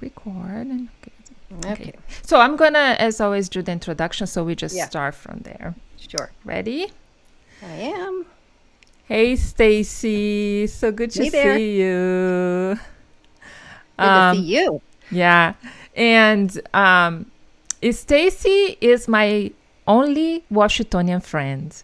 record. Okay. So I'm going to, as always, do the introduction. So we just start from there. Sure. Ready? I am. Hey, Stacey. So good to see you. Good to see you. Yeah. And Stacey is my only Washingtonian friend.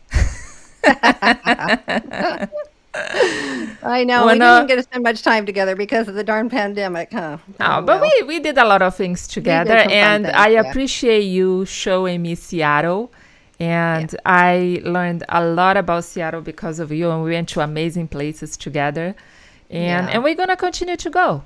I know. We didn't get to spend much time together because of the darn pandemic, huh? But we did a lot of things together. And I appreciate you showing me Seattle. And I learned a lot about Seattle because of you. And we went to amazing places together. And we're going to continue to go.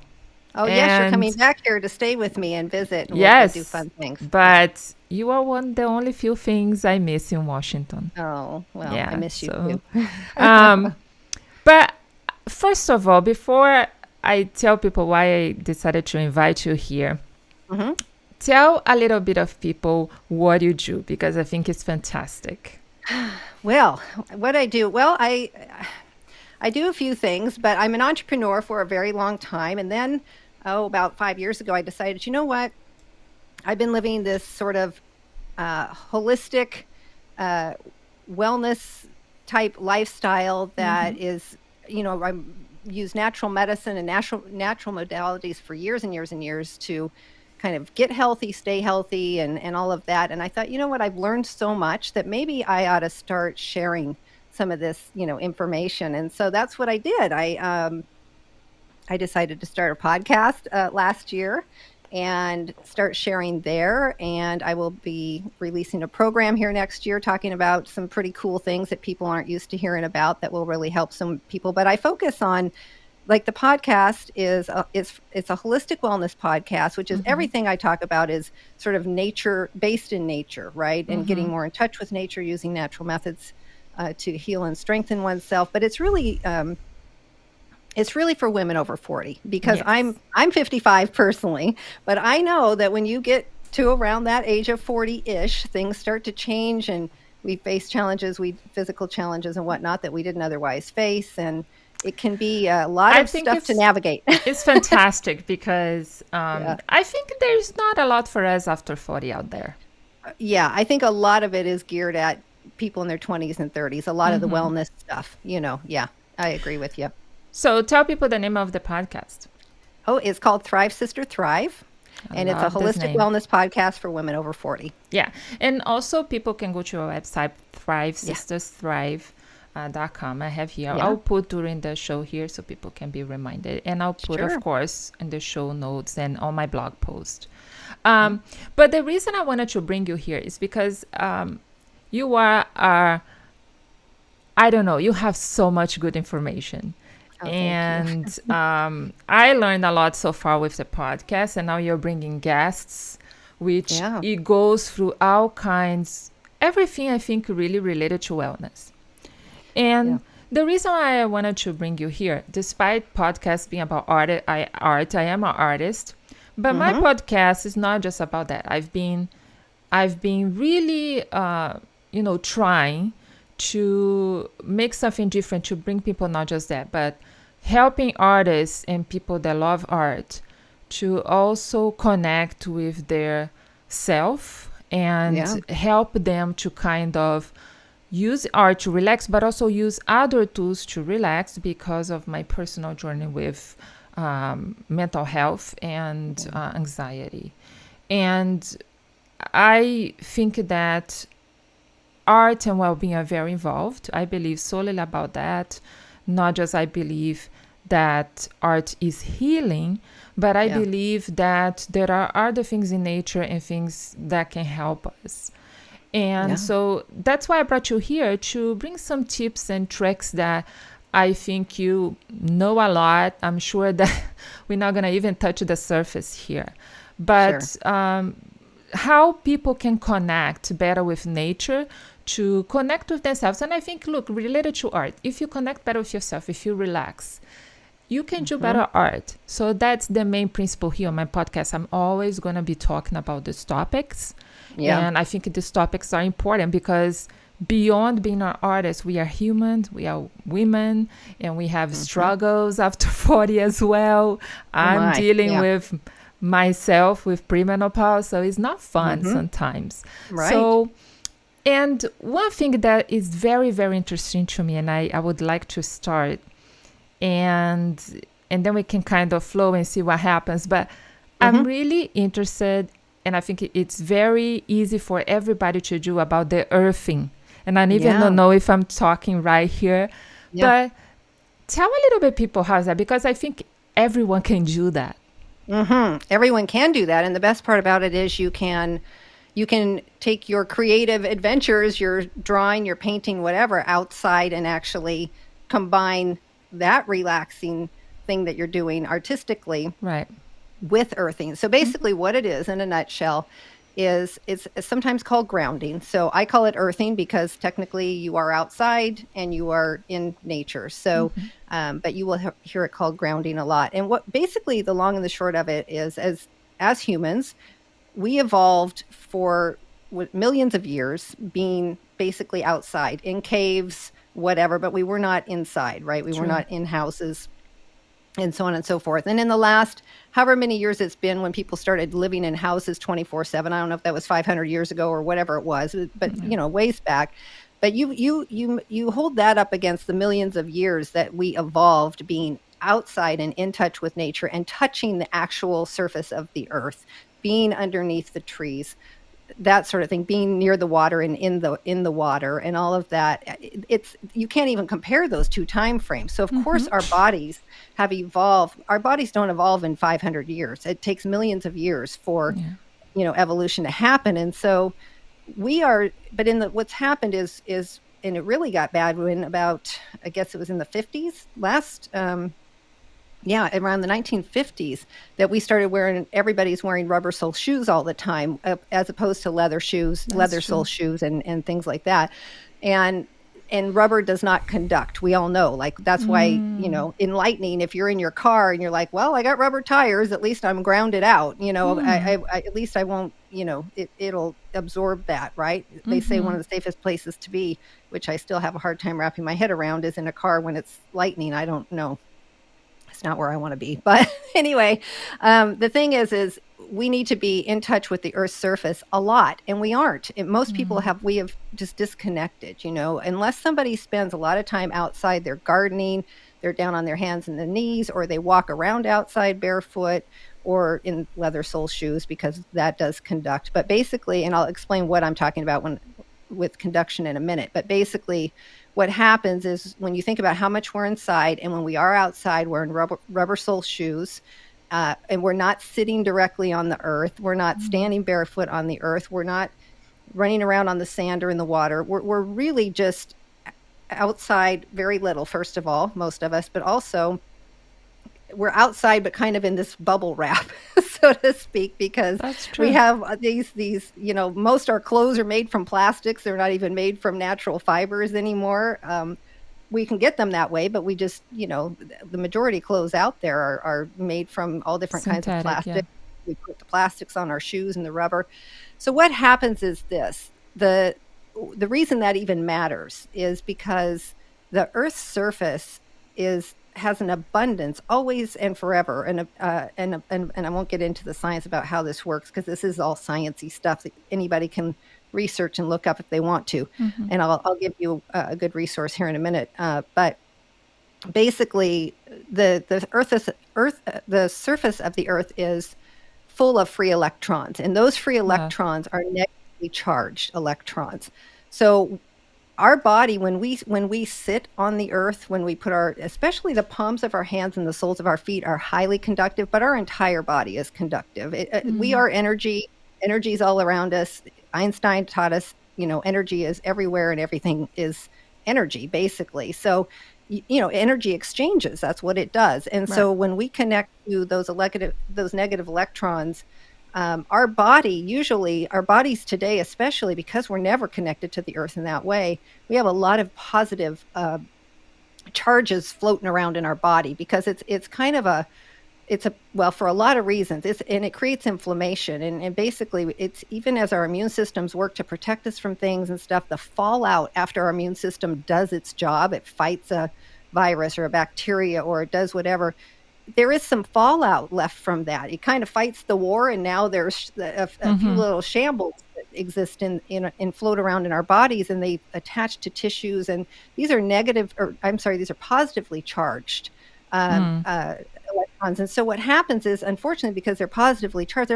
Oh, yes, you're coming back here to stay with me and visit and yes, do fun things. But you are the only few things I miss in Washington. Oh, well, I miss you too. But first of all, before I tell people why I decided to invite you here, tell a little bit of people what you do, because I think it's fantastic. Well, what I do, I do a few things, but I'm an entrepreneur for a very long time. And then, about 5 years ago, I decided, you know what? I've been living this sort of holistic wellness type lifestyle that is, I use natural medicine and natural modalities for years and years and years to kind of get healthy, stay healthy, and all of that. And I thought, you know what? I've learned so much that maybe I ought to start sharing some of this, information. And so that's what I did. I decided to start a podcast last year and start sharing there. And I will be releasing a program here next year talking about some pretty cool things that people aren't used to hearing about that will really help some people. But I focus on, like, the podcast is it's a holistic wellness podcast, which is everything I talk about is sort of based in nature, right? And getting more in touch with nature, using natural methods to heal and strengthen oneself. But it's really for women over 40, because I'm 55 personally, but I know that when you get to around that age of 40-ish, things start to change, and we face physical challenges and whatnot that we didn't otherwise face, and it can be a lot of stuff to navigate. It's fantastic because I think there's not a lot for us after 40 out there. Yeah, I think a lot of it is geared at people in their 20s and 30s, a lot of the wellness stuff, I agree with you. So tell people the name of the podcast. Oh, it's called Thrive Sister Thrive. And it's a holistic wellness podcast for women over 40. Yeah. And also people can go to our website, ThriveSistersThrive.com. I have here. I'll put during the show here so people can be reminded. And I'll put, of course, in the show notes and on my blog post. But the reason I wanted to bring you here is because you are, I don't know, you have so much good information. Oh, and I learned a lot so far with the podcast, and now you're bringing guests, which it goes through all kinds, everything I think really related to wellness. And the reason why I wanted to bring you here, despite podcasts being about art, I am an artist, but my podcast is not just about that. I've been really, trying to make something different, to bring people not just that, but helping artists and people that love art to also connect with their self and help them to kind of use art to relax, but also use other tools to relax because of my personal journey with mental health and anxiety. And I think that art and well-being are very involved. I believe solely about that. Not just I believe that art is healing, but I believe that there are other things in nature and things that can help us. And so that's why I brought you here, to bring some tips and tricks that I think you know a lot. I'm sure that we're not going to even touch the surface here. But how people can connect better with nature, to connect with themselves. And I think, look, related to art, if you connect better with yourself, if you relax, you can do better art. So that's the main principle here on my podcast. I'm always going to be talking about these topics. And I think these topics are important because beyond being an artist, we are human, we are women, and we have struggles after 40 as well. I'm dealing with myself with premenopause, so it's not fun sometimes. Right. So, and one thing that is very, very interesting to me, and I would like to start, and then we can kind of flow and see what happens. But I'm really interested, and I think it's very easy for everybody to do, about the earthing. And I even don't know if I'm talking right here, but tell a little bit people how's that, because I think everyone can do that. Everyone can do that. And the best part about it is you can take your creative adventures, your drawing, your painting, whatever, outside and actually combine that relaxing thing that you're doing artistically with earthing. So basically what it is in a nutshell is it's sometimes called grounding. So I call it earthing because technically you are outside and you are in nature. So, but you will hear it called grounding a lot. And what basically the long and the short of it is, as humans, we evolved for millions of years being basically outside in caves, whatever, but we were not inside, right? We were not in houses and so on and so forth. And in the last however many years it's been, when people started living in houses 24/7, I don't know if that was 500 years ago or whatever it was, but ways back. But you hold that up against the millions of years that we evolved being outside and in touch with nature and touching the actual surface of the earth, being underneath the trees, that sort of thing, being near the water and in the water and all of that. You can't even compare those two time frames. So of course our bodies have evolved. Our bodies don't evolve in 500 years. It takes millions of years for evolution to happen. And so what's happened is and it really got bad when about, I guess it was in the 50s around the 1950s, that we started everybody's wearing rubber sole shoes all the time, as opposed to leather sole shoes and things like that. And rubber does not conduct. We all know, like, that's why, enlightening, if you're in your car and you're like, well, I got rubber tires, at least I'm grounded out, I at least I won't, it'll absorb that, right? They say one of the safest places to be, which I still have a hard time wrapping my head around, is in a car when it's lightning. I don't know. It's not where I want to be. But anyway, the thing is we need to be in touch with the Earth's surface a lot, and we aren't. Most people we have just disconnected, unless somebody spends a lot of time outside, they're gardening, they're down on their hands and their knees, or they walk around outside barefoot or in leather sole shoes, because that does conduct. But basically, and I'll explain what I'm talking about with conduction in a minute, but basically what happens is, when you think about how much we're inside, and when we are outside, we're in rubber sole shoes, and we're not sitting directly on the earth. We're not standing barefoot on the earth. We're not running around on the sand or in the water. We're really just outside very little, first of all, most of us, but also we're outside, but kind of in this bubble wrap, so to speak, because we have these, most our clothes are made from plastics. They're not even made from natural fibers anymore. We can get them that way, but we just, the majority clothes out there are made from all different kinds of plastic. Yeah. We put the plastics on our shoes and the rubber. So what happens is this: the reason that even matters is because the Earth's surface has an abundance always and forever. And I won't get into the science about how this works, because this is all sciencey stuff that anybody can research and look up if they want to. And I'll give you a good resource here in a minute. But basically, the surface of the Earth is full of free electrons, and those free electrons are negatively charged electrons. So our body, when we sit on the earth, when we put especially the palms of our hands and the soles of our feet are highly conductive, but our entire body is conductive. We are energy. Energy is all around us. Einstein taught us, energy is everywhere, and everything is energy, basically. So, energy exchanges, that's what it does. And so when we connect to those negative electrons, our bodies today, especially because we're never connected to the earth in that way, we have a lot of positive charges floating around in our body, because it's kind of for a lot of reasons, and it creates inflammation, and basically it's, even as our immune systems work to protect us from things and stuff, the fallout after our immune system does its job, it fights a virus or a bacteria, or it does whatever, there is some fallout left from that. It kind of fights the war, and now there's a few little shambles that exist in float around in our bodies, and they attach to tissues. And these are these are positively charged electrons. And so what happens is, unfortunately, because they're positively charged,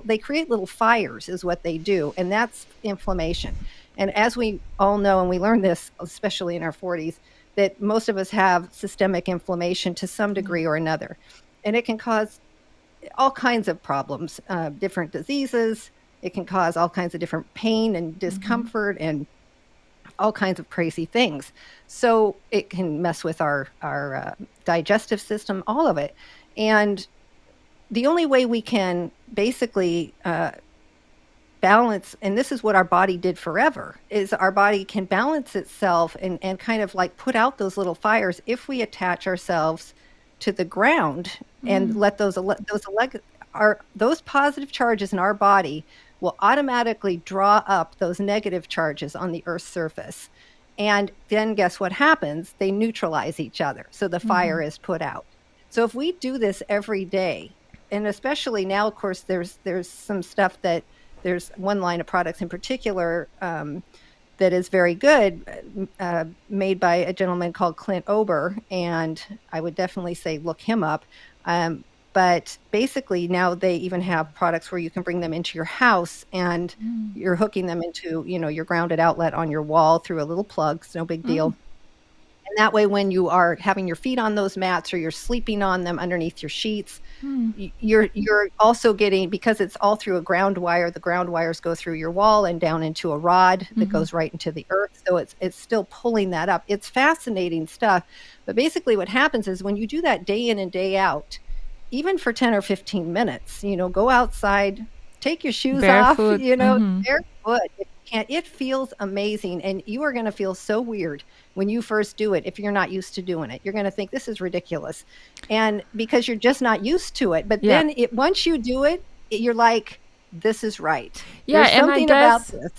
they create little fires, is what they do, and that's inflammation. And as we all know, and we learned this especially in our 40s, that most of us have systemic inflammation to some degree or another. And it can cause all kinds of problems, different diseases. It can cause all kinds of different pain and discomfort and all kinds of crazy things. So it can mess with our digestive system, all of it. And the only way we can basically balance, and this is what our body did forever, is our body can balance itself and kind of like put out those little fires if we attach ourselves to the ground and let those positive charges in our body will automatically draw up those negative charges on the Earth's surface. And then guess what happens? They neutralize each other. So the fire is put out. So if we do this every day, and especially now, of course, there's some stuff that there's one line of products in particular that is very good, made by a gentleman called Clint Ober, and I would definitely say look him up. But basically now they even have products where you can bring them into your house, and you're hooking them into, your grounded outlet on your wall through a little plug. It's no big deal. And that way, when you are having your feet on those mats or you're sleeping on them underneath your sheets, you're also getting, because it's all through a ground wire, the ground wires go through your wall and down into a rod that goes right into the earth. So it's still pulling that up. It's fascinating stuff. But basically what happens is when you do that day in and day out, even for 10 or 15 minutes, go outside, take your shoes barefoot. off, barefoot. It feels amazing. And you are going to feel so weird when you first do it if you're not used to doing it. You're going to think this is ridiculous. And because you're just not used to it. But then once you do it, you're like, this is right. Yeah, there's and something about this,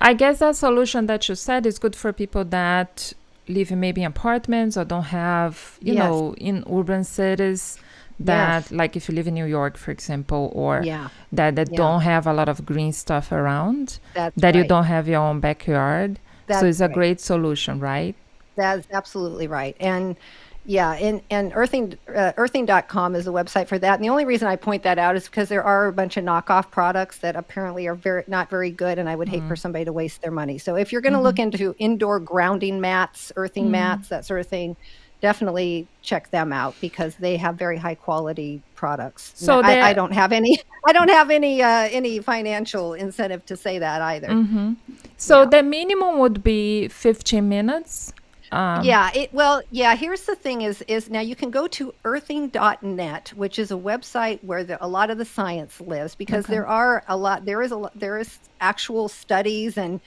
I guess that solution that you said is good for people that live in maybe apartments or don't have, in urban cities. That like if you live in New York, for example, or that don't have a lot of green stuff around, you don't have your own backyard. So it's a great solution, right? That's absolutely right. And Earthing.com is a website for that. And the only reason I point that out is because there are a bunch of knockoff products that apparently are not very good, and I would hate for somebody to waste their money. So if you're going to look into indoor grounding mats, earthing mats, that sort of thing, definitely check them out because they have very high quality products. So I don't have any financial incentive to say that either. So the minimum would be 15 minutes. Here's the thing is now you can go to earthing.net, which is a website where a lot of the science lives, because there is actual studies and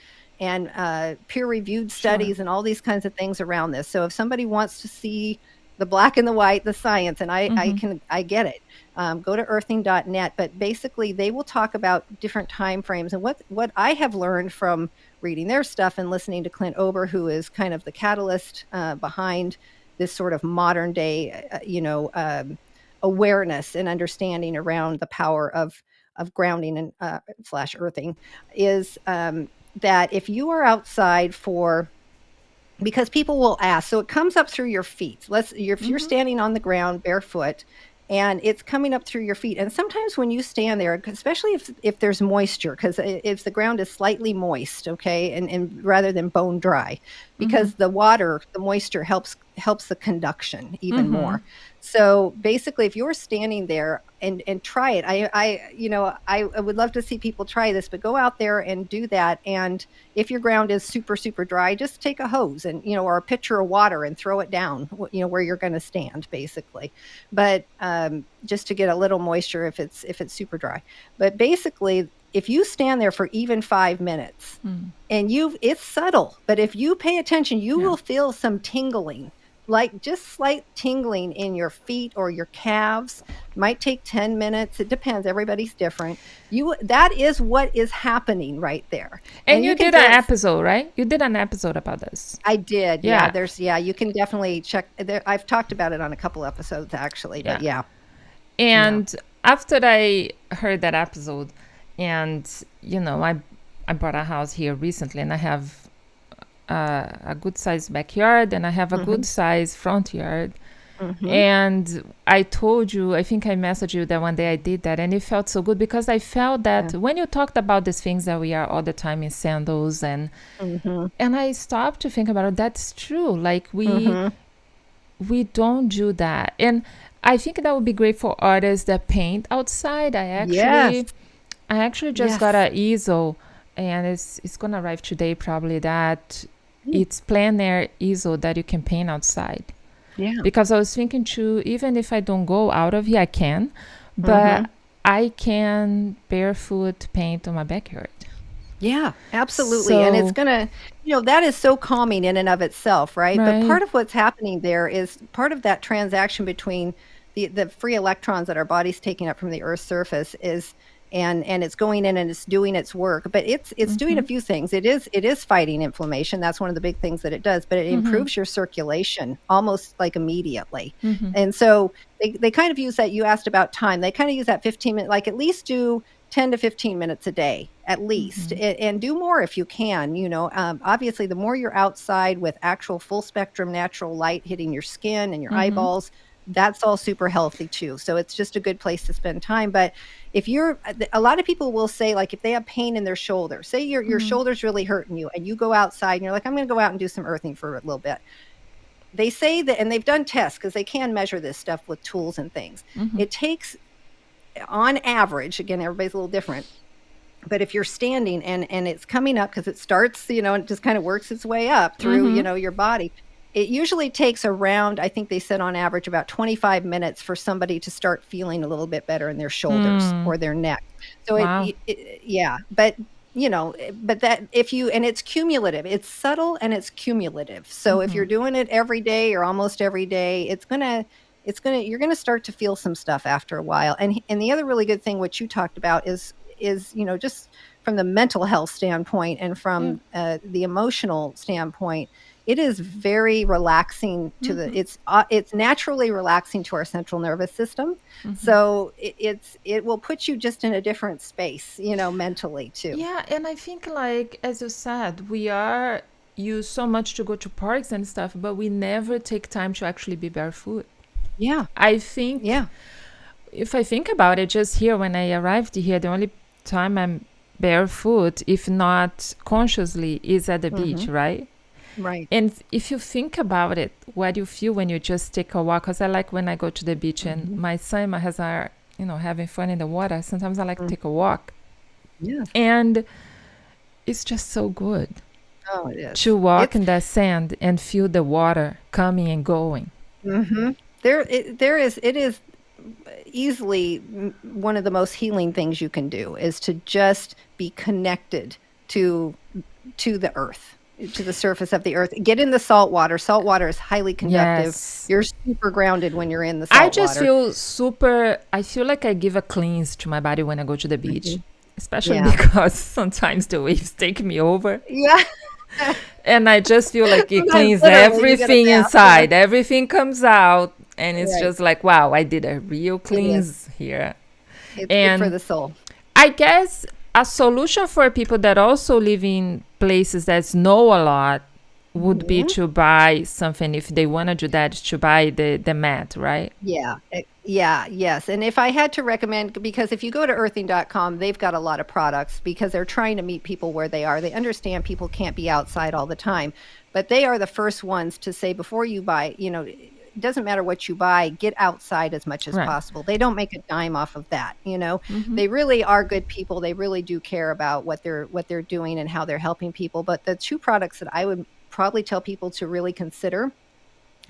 peer-reviewed studies and all these kinds of things around this. So if somebody wants to see the black and the white, the science, and I get it, go to earthing.net. But basically, they will talk about different time frames. And what I have learned from reading their stuff and listening to Clint Ober, who is kind of the catalyst behind this sort of modern day, awareness and understanding around the power of grounding and / earthing, is that if you are outside because people will ask, so it comes up through your feet. If you're standing on the ground barefoot and it's coming up through your feet. And sometimes when you stand there, especially if there's moisture, because if the ground is slightly moist, okay, and rather than bone dry, because the moisture helps the conduction even more. So basically, if you're standing there and try it, I would love to see people try this, but go out there and do that. And if your ground is super, super dry, just take a hose and, or a pitcher of water and throw it down, where you're going to stand, basically. But just to get a little moisture if it's super dry. But basically, if you stand there for even 5 minutes and it's subtle, but if you pay attention, you will feel some tingling like just slight tingling in your feet or your calves. Might take 10 minutes. It depends. Everybody's different. That is what is happening right there. And you did an episode, right? You did an episode about this. I did. Yeah. You can definitely check there. I've talked about it on a couple episodes actually, but yeah. And after I heard that episode, and I bought a house here recently, and I have a good size backyard, and I have a good size front yard. And I told you, I think I messaged you that one day I did that, and it felt so good because I felt that when you talked about these things that we are all the time in sandals, and I stopped to think about it. That's true. Like we don't do that, and I think that would be great for artists that paint outside. I actually just got an easel, and it's gonna arrive today probably. That it's plein air easel that you can paint outside. Yeah. Because I was thinking too, even if I don't go out of here, I can, but I can barefoot paint on my backyard. Yeah, absolutely. And it's going to, that is so calming in and of itself, right? But part of what's happening there is part of that transaction between the free electrons that our body's taking up from the Earth's surface is, and it's going in and it's doing its work, but it's doing a few things. It is fighting inflammation. That's one of the big things that it does, but it improves your circulation almost like immediately. And so they kind of use that. You asked about time. They kind of use that 15 minutes, like at least do 10 to 15 minutes a day, at least, and do more if you can. Obviously, the more you're outside with actual full spectrum natural light hitting your skin and your eyeballs, that's all super healthy too. So it's just a good place to spend time. But if a lot of people will say, like, if they have pain in their shoulder, say your shoulder's really hurting you, and you go outside and you're like, I'm going to go out and do some earthing for a little bit. They say that, and they've done tests because they can measure this stuff with tools and things. It takes, on average, again, everybody's a little different, but if you're standing and it's coming up, because it starts, and it just kind of works its way up through, your body. It usually takes around, I think they said on average, about 25 minutes for somebody to start feeling a little bit better in their shoulders or their neck. So but that and it's cumulative. It's subtle and it's cumulative. So if you're doing it every day or almost every day, you're gonna start to feel some stuff after a while. And the other really good thing, which you talked about, is just from the mental health standpoint and from the emotional standpoint, it is very relaxing to it's naturally relaxing to our central nervous system. So it will put you just in a different space, mentally too. Yeah. And I think, like, as you said, we are used so much to go to parks and stuff, but we never take time to actually be barefoot. Yeah. I think, if I think about it, just here, when I arrived here, the only time I'm barefoot, if not consciously, is at the beach, right? Right. And if you think about it, what do you feel when you just take a walk? Because I like when I go to the beach and my son and my husband are, having fun in the water. Sometimes I like to take a walk. Yeah. And it's just so good. Oh, it is. To walk in that sand and feel the water coming and going. It is easily one of the most healing things you can do, is to just be connected to the earth, to the surface of the earth. Get in the salt water. Salt water is highly conductive. Yes. You're super grounded when you're in the salt water. I feel like I give a cleanse to my body when I go to the beach, especially because sometimes the waves take me over. Yeah. And I just feel like it cleans everything inside. Everything comes out. And it's just like, wow, I did a real cleanse here. It's good for the soul. I guess a solution for people that also live in places that snow a lot would be to buy something. If they want to do that, to buy the mat, right? Yes. And if I had to recommend, because if you go to earthing.com, they've got a lot of products, because they're trying to meet people where they are. They understand people can't be outside all the time, but they are the first ones to say, before you buy, it doesn't matter what you buy, get outside as much as possible. They don't make a dime off of that. They really are good people. They really do care about what they're doing and how they're helping people. But the two products that I would probably tell people to really consider,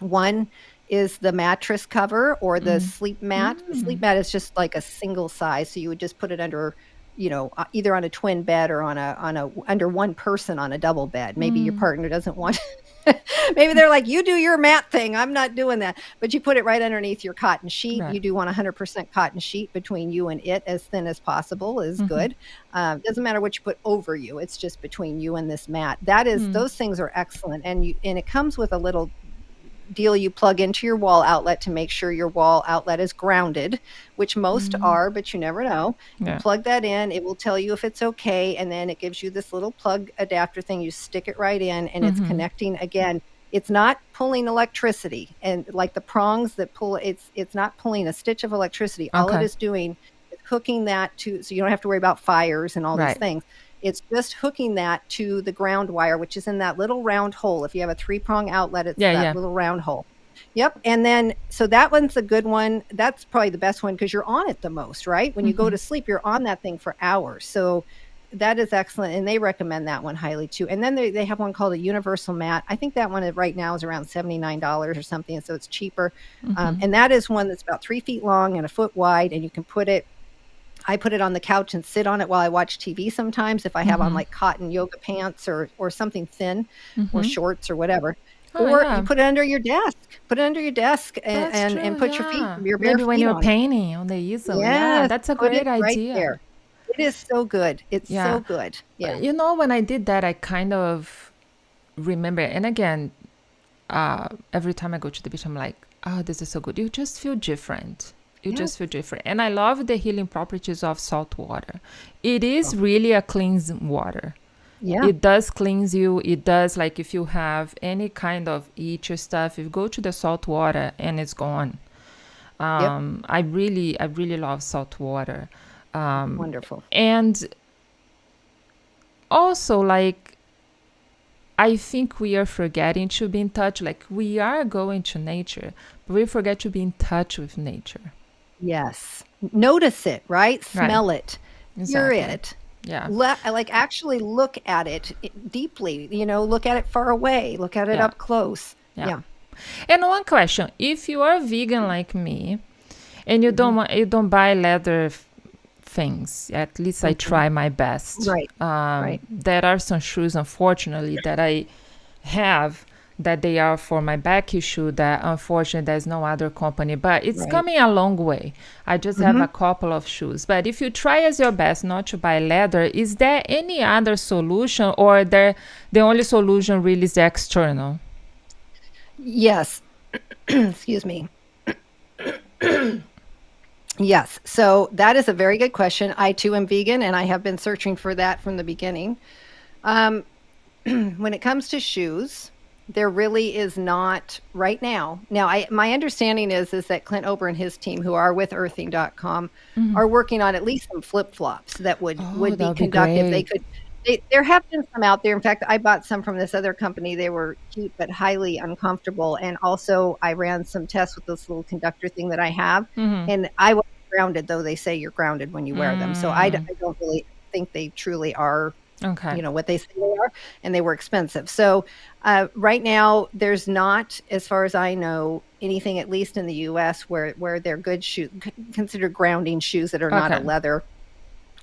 one is the mattress cover or the sleep mat. The sleep mat is just like a single size, so you would just put it under, either on a twin bed or on a under one person on a double bed. Maybe your partner doesn't want Maybe they're like, you do your mat thing. I'm not doing that. But you put it right underneath your cotton sheet. Right. You do want 100% cotton sheet between you and it, as thin as possible is good. Doesn't matter what you put over you. It's just between you and this mat. Those things are excellent. And it comes with a little deal you plug into your wall outlet to make sure your wall outlet is grounded, which most are, but you never know. You plug that in, it will tell you if it's okay, and then it gives you this little plug adapter thing. You stick it right in, and it's connecting again. It's not pulling electricity, and like the prongs that pull, it's not pulling a stitch of electricity. All it is doing is hooking that to, so you don't have to worry about fires and all these things. It's just hooking that to the ground wire, which is in that little round hole. If you have a 3-prong outlet, it's that little round hole. Yep. And then, so that one's a good one. That's probably the best one because you're on it the most, right? When you go to sleep, you're on that thing for hours. So that is excellent. And they recommend that one highly too. And then they have one called a universal mat. I think that one right now is around $79 or something. So it's cheaper. And that is one that's about 3 feet long and a foot wide. And you can I put it on the couch and sit on it while I watch TV sometimes if I have on like cotton yoga pants or something thin or shorts or whatever. You put it under your desk. Put it under your desk and put your feet, your bare Maybe when feet you're on painting on the easel. Yeah, That's a put great it right idea. there. It is so good. It's so good. Yeah. You know, when I did that, I kind of remember, and again, every time I go to the beach, I'm like, oh, this is so good. You just feel different. You just feel different. And I love the healing properties of salt water. It is really a cleansing water. Yeah. It does cleanse you. It does, like if you have any kind of itch or stuff, you go to the salt water and it's gone. I really love salt water. Wonderful. And also, like, I think we are forgetting to be in touch. Like, we are going to nature, but we forget to be in touch with nature. Yes. Notice it, right? Smell it. Hear it. Yeah. Like actually look at it deeply, look at it far away, look at it up close. Yeah. And one question, if you are vegan like me and you don't buy leather things, at least I try my best. Right. There are some shoes, unfortunately, that I have that they are for my back issue that unfortunately there's no other company, but it's coming a long way. I just have a couple of shoes. But if you try as your best not to buy leather, is there any other solution, or the only solution really is the external? Yes. Excuse me. Yes. So that is a very good question. I too am vegan, and I have been searching for that from the beginning. When it comes to shoes, there really is not right now. Now, my understanding is that Clint Ober and his team, who are with Earthing.com, are working on at least some flip-flops that would be conductive. There have been some out there. In fact, I bought some from this other company. They were cute but highly uncomfortable. And also, I ran some tests with this little conductor thing that I have, and I was grounded. Though they say you're grounded when you wear them, so I don't really think they truly are. What they say they are, and they were expensive. So right now, there's not, as far as I know, anything, at least in the U.S., where they're good shoes, considered grounding shoes that are not a leather.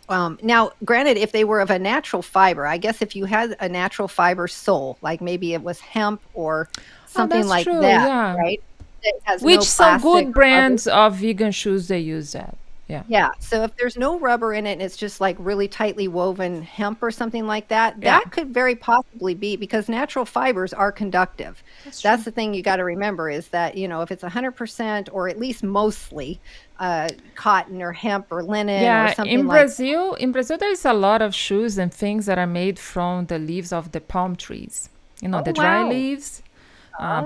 Now, granted, if they were of a natural fiber, I guess if you had a natural fiber sole, like maybe it was hemp or something like that, right? That has Which some good brands of vegan shoes, they use that. Yeah. So if there's no rubber in it and it's just like really tightly woven hemp or something like that, that could very possibly be, because natural fibers are conductive. That's the thing you got to remember, is that, if it's 100% or at least mostly cotton or hemp or linen or something in Brazil, there's a lot of shoes and things that are made from the leaves of the palm trees. The dry leaves.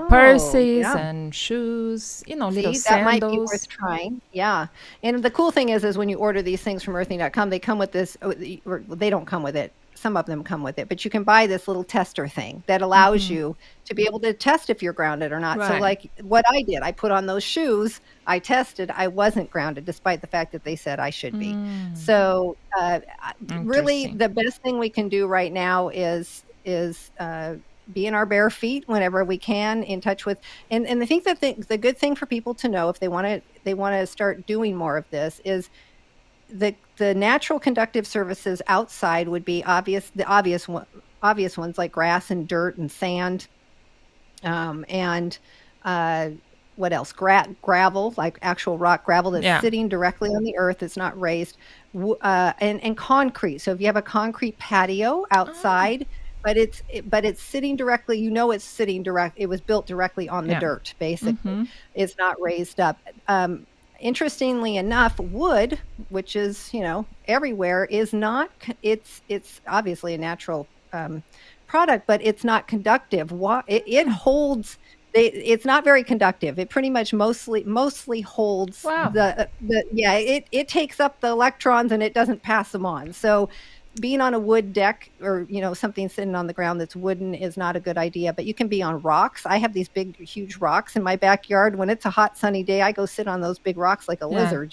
Purses and shoes, little sandals. That might be worth trying. Yeah. And the cool thing is when you order these things from Earthing.com, they come with this, or they don't come with it. Some of them come with it, but you can buy this little tester thing that allows you to be able to test if you're grounded or not. So like what I did, I put on those shoes, I tested, I wasn't grounded, despite the fact that they said I should be. So really the best thing we can do right now is be in our bare feet whenever we can, in touch with, and I think that the good thing for people to know, if they want to start doing more of this, is the natural conductive surfaces outside would be the obvious ones, like grass and dirt and sand. And uh, what else? Gravel, like actual rock gravel that's Yeah. sitting directly on the earth. It's not raised. And concrete. So if you have a concrete patio Oh, outside, but it's sitting directly. It's sitting direct. It was built directly on the yeah. dirt. Basically, Mm-hmm. it's not raised up. Interestingly enough, wood, which is everywhere, is not. It's obviously a natural product, but it's not conductive. It holds. It's not very conductive. It pretty much mostly holds Wow. the yeah. It takes up the electrons and it doesn't pass them on. So being on a wood deck or something sitting on the ground that's wooden is not a good idea, but you can be on rocks. I have these big huge rocks in my backyard. When it's a hot sunny day, I go sit on those big rocks like a Yeah. lizard.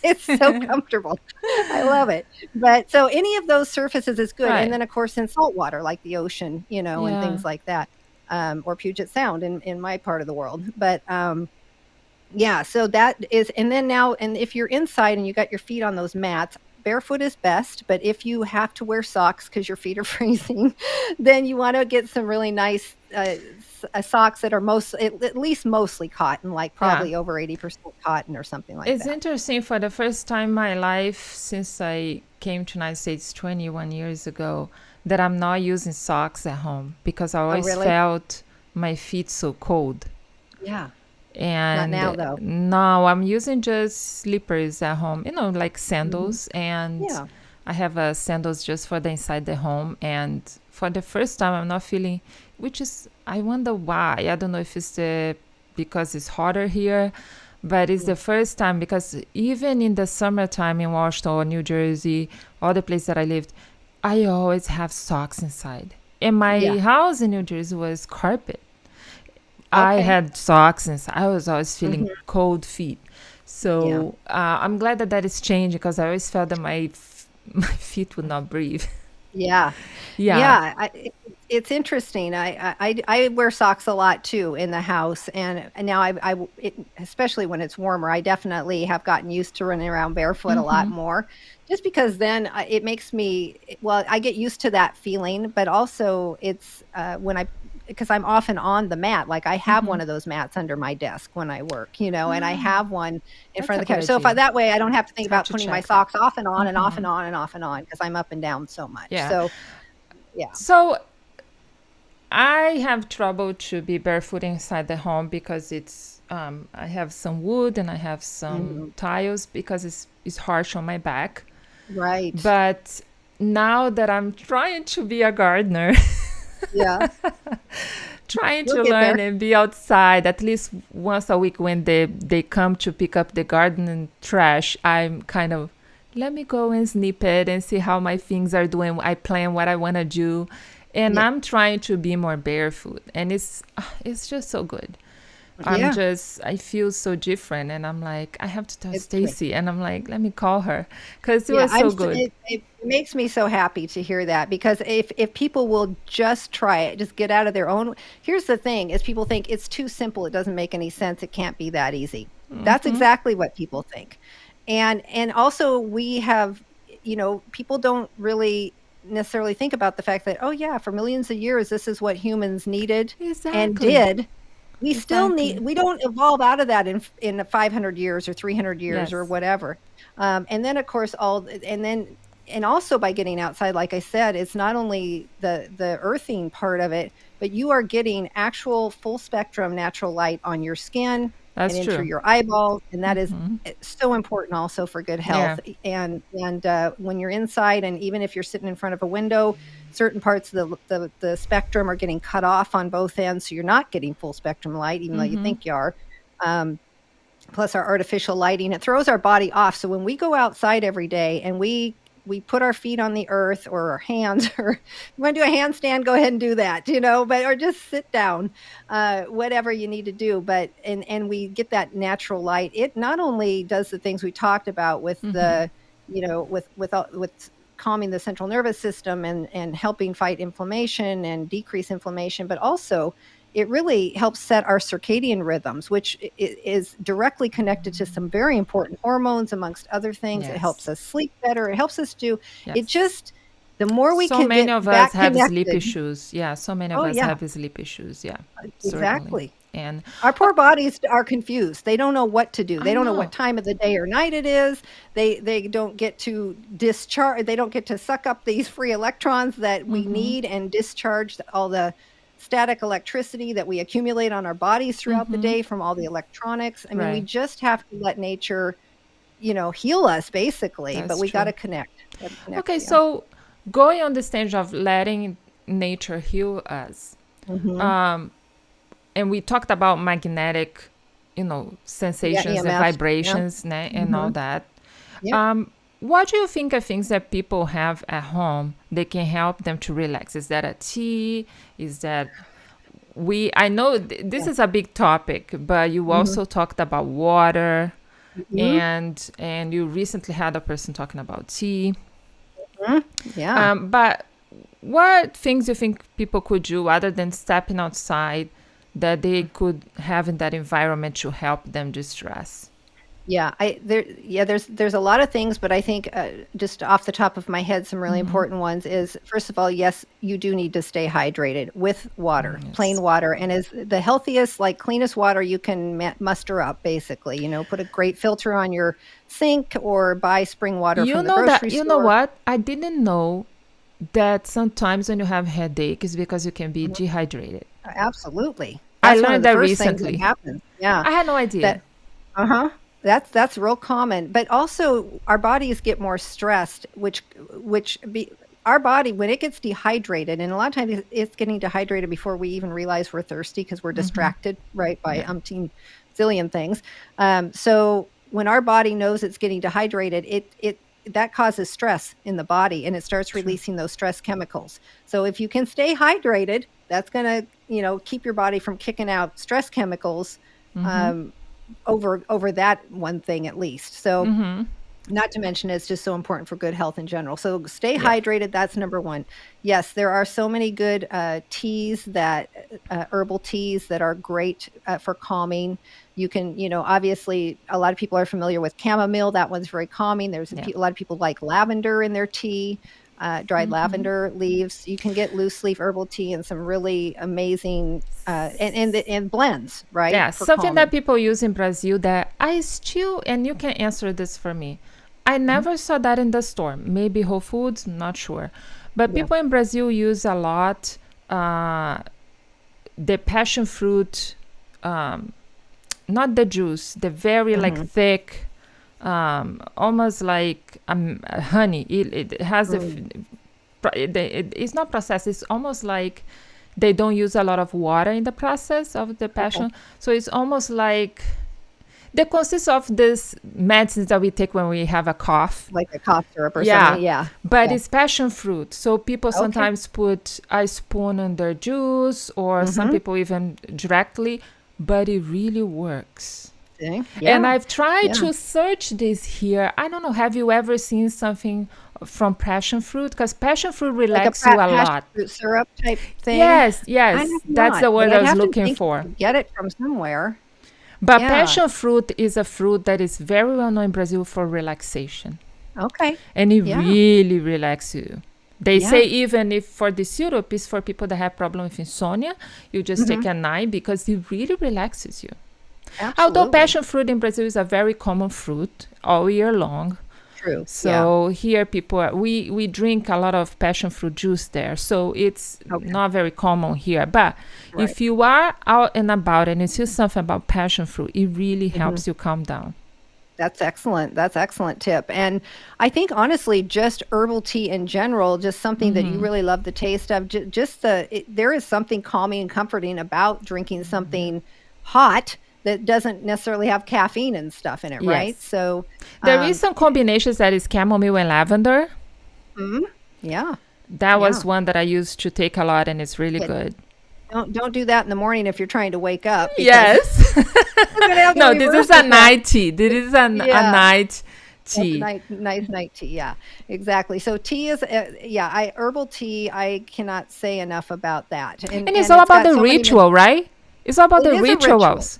It's so comfortable. I love it. But so any of those surfaces is good. And Right. then of course in salt water like the ocean, and Yeah. things like that. Or Puget Sound in my part of the world. But yeah, so that is, and then now, and if you're inside and you got your feet on those mats, barefoot is best. But if you have to wear socks because your feet are freezing, then you want to get some really nice socks that are at least mostly cotton, like Yeah. probably over 80% cotton or something like It's that. interesting for the first time in my life since I came to United States 21 years ago that I'm not using socks at home because I Oh, always really? felt my feet so cold. Yeah. Not now, And though. now I'm using just slippers at home, like Hmm. sandals. And Yeah. I have sandals just for the inside the home. And for the first time, I'm not feeling, which is, I wonder why. I don't know if it's because it's hotter here, but it's Mm. the first time because even in the summertime in Washington or New Jersey, all the places that I lived, I always have socks inside. And my Yeah. house in New Jersey was carpet. I Okay. had socks and I was always feeling Hmm. cold feet. Yeah. So I'm glad that is changed because I always felt that my feet would not breathe. Yeah. Yeah. Yeah, it's interesting. I wear socks a lot too in the house, and now especially when it's warmer, I definitely have gotten used to running around barefoot a lot more, just because then it makes well, I get used to that feeling, but also it's because I'm often on the mat, like I have one of those mats under my desk when I work, and I have one in That's front a of the good couch. So if idea. that way I don't have to think It's hard about to putting my check that. socks off and on and off and on and off and on because I'm up and down so much. Yeah. So yeah. So I have trouble to be barefoot inside the home because I have some wood and I have some Mhm. tiles because it's harsh on my back. Right. But now that I'm trying to be a gardener, Yeah. trying You'll to get learn there. and be outside at least once a week when they come to pick up the garden and trash, I'm kind of let me go and snip it and see how my things are doing. I plan what I want to do, and Yeah. I'm trying to be more barefoot, and it's just so good. Yeah. I feel so different, and I'm like, I have to tell It's good. Stacey, and I'm like, let me call her because it Yeah, was so good. it makes me so happy to hear that because if people will just try it, just get out of their own. Here's the thing: is people think it's too simple, it doesn't make any sense, it can't be that easy. That's exactly what people think, and also we have, people don't really necessarily think about the fact that, oh yeah, for millions of years this is what humans needed and Exactly, did. exactly. We don't evolve out of that in 500 years or 300 years or Yes. whatever. And then of course and also by getting outside, like I said, it's not only the earthing part of it, but you are getting actual full spectrum natural light on your skin and That's in through true. your eyeballs, and that is so important also for good Yeah. health. And when you're inside, and even if you're sitting in front of a window, certain parts of the spectrum are getting cut off on both ends, so you're not getting full spectrum light, even though you think you are. Um, Plus our artificial lighting, it throws our body off. So when we go outside every day and we put our feet on the earth or our hands, or you want to do a handstand, go ahead and do that, but or just sit down, whatever you need to do. But and we get that natural light. It not only does the things we talked about with with calming the central nervous system and helping fight inflammation and decrease inflammation, but also it really helps set our circadian rhythms, which is directly connected to some very important hormones, amongst other things. It helps Yes. us sleep better. It helps us do it Yes. just The more we So can many get of back us have sleep connected. issues. Yeah, so many of Oh, us yeah, have sleep issues. Yeah, certainly. exactly. And Our poor bodies are confused. They don't know what to do. I They don't know what know. time of the day or night it is. They don't get to discharge. They don't get to suck up these free electrons that we Mm-hmm. need and discharge all the static electricity that we accumulate on our bodies throughout the Mm-hmm. day from all the electronics. I mean, we Right. just have to let nature, heal us basically, but That's we got to true. connect. Got to connect, Okay, yeah. so going on the stage of letting nature heal us, Mm-hmm. um, and we talked about magnetic, Yeah, sensations and EMF. Yeah. vibrations, and all Mm-hmm. that. Yep. Um, what do you think are things that people have at home that can help them to relax? Is that a tea? Is that I know this Yeah. is a big topic, but you Mm-hmm. also talked about water, Mm-hmm. and you recently had a person talking about tea. Mm-hmm. Yeah. But what things you think people could do other than stepping outside that they could have in that environment to help them distress? There's a lot of things, but I think just off the top of my head, some really Mm-hmm. important ones is first of all, yes, you do need to stay hydrated with water, Yes. plain water, and is the healthiest, like cleanest water you can muster up. Basically, put a great filter on your sink or buy spring water from the grocery You know store. what? I didn't know that sometimes when you have headache is because you can be Mhm. dehydrated. Absolutely, I that's one of learned the that first things that recently. happens. Yeah, I had no idea. that Uh-huh. That's real common, but also our bodies get more stressed, our body when it gets dehydrated, and a lot of times it's getting dehydrated before we even realize we're thirsty because we're Mm-hmm. distracted, right, by Yeah. umpteen zillion things. So when our body knows it's getting dehydrated, it that causes stress in the body and it starts True. releasing those stress chemicals. So if you can stay hydrated, that's going to, keep your body from kicking out stress chemicals. Mm-hmm. Um, over that one thing at least. So Mm-hmm. not to mention it's just so important for good health in general. So stay Yeah. hydrated. That's number one. Yes, there are so many good teas herbal teas that are great for calming. You can, obviously a lot of people are familiar with chamomile. That one's very calming. There's Yeah. a lot of people like lavender in their tea, dried Mm-hmm. lavender leaves. You can get loose leaf herbal tea and some really amazing and blends, right, Yeah. for Something that calming. people use in Brazil that I still, and you can answer this for me. I Mhm. never saw that in the store. Maybe Whole Foods, not sure. But Yeah. people in Brazil use a lot uh, the passion fruit, um, not the juice, the very like Mhm. thick, almost like honey. It has Mm. it's not processed. It's almost like they don't use a lot of water in the process of the Okay. passion. So it's almost like they consist of this medicines that we take when we have a cough. Like a cough syrup or Yeah, something, yeah. but Yeah. it's passion fruit. So people Okay. sometimes put a spoon in their juice, or some Mhm. people even directly, but it really works. See? And Yeah. I've tried Yeah. to search this here. I don't know. Have you ever seen something from passion fruit? Because passion fruit Like a relax you a passion lot. fruit syrup type thing? Yes, I yes, have that's not, the but word I I'd was have to looking think you for. could get it from somewhere. But Yeah. passion fruit is a fruit that is very well known in Brazil for relaxation, Okay. and it Yeah. really relaxes you. They Yeah. say even if for the syrup is for people that have problem with insomnia, you just take Mhm. a night because it really relaxes you. Although Absolutely. passion fruit in Brazil is a very common fruit all year long. True. Yeah. So here people we drink a lot of passion fruit juice there. So it's Okay. not very common here. But Right. if you are out and about and you see something about passion fruit, it really Mhm. helps you calm down. That's excellent. That's excellent tip. And I think honestly, just herbal tea in general, just something that you really love the taste of, there is something calming and comforting about drinking something hot that doesn't necessarily have caffeine and stuff in it, right? Yes. So, There is um, some combinations that is chamomile and lavender. mhm. Yeah, That yeah, was one that I used to take a lot and it's really yeah. good. Don't do that in the morning if you're trying to wake up because Yes. you're gonna have the No, this is reverse a effect. night tea. This is a Yeah. night That's a tea. nice night tea. Yeah, exactly. So tea is, herbal tea. I cannot say enough about that, And it's and all it's about got the so many. ritual, right? It's all about It the is a ritual. rituals.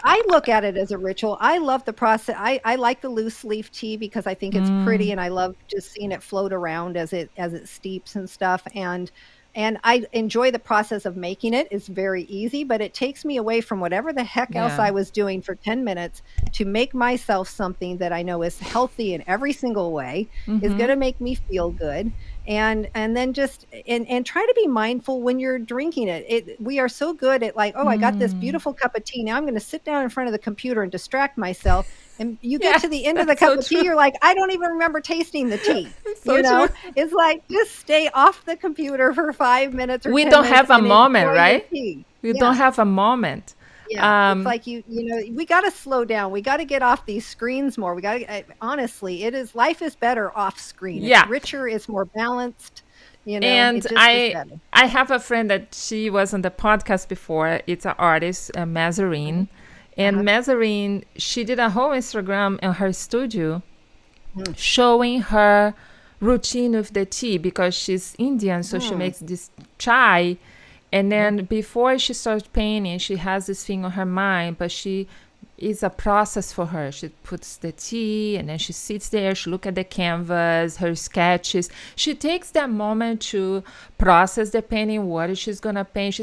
I look at it as a ritual. I love the process. I like the loose leaf tea because I think it's pretty, and I love just seeing it float around as it steeps and stuff. And I enjoy the process of making it. It's very easy, but it takes me away from whatever the heck else Yeah. I was doing for 10 minutes to make myself something that I know is healthy in every single way, is going to make me feel good. And then just and try to be mindful when you're drinking it. We are so good at like, oh, I got this beautiful cup of tea. Now I'm going to sit down in front of the computer and distract myself. And you get to the Yes, end of the that's cup so of tea, true. you're like, I don't even remember tasting the tea. It's so true. It's like just stay off the computer for 5 minutes or We 10 don't minutes have a and moment, enjoy your right? tea. We don't Yeah. have a moment. Yeah, it's like we got to slow down. We got to get off these screens more. We got to honestly, life is better off screen. It's Yeah. richer, it's more balanced. And It just is better. I have a friend that she was on the podcast before. It's an artist, Mhm. Mazarine. And Uh-huh. Mazarine, she did a whole Instagram in her studio Mm. showing her routine with the tea because she's Indian, so she Mm. makes this chai. And Mhm. then before she starts painting, she has this thing on her mind, but she it's a process for her. She puts the tea and then she sits there, she look at the canvas, her sketches. She takes that moment to process the painting, what she's gonna paint.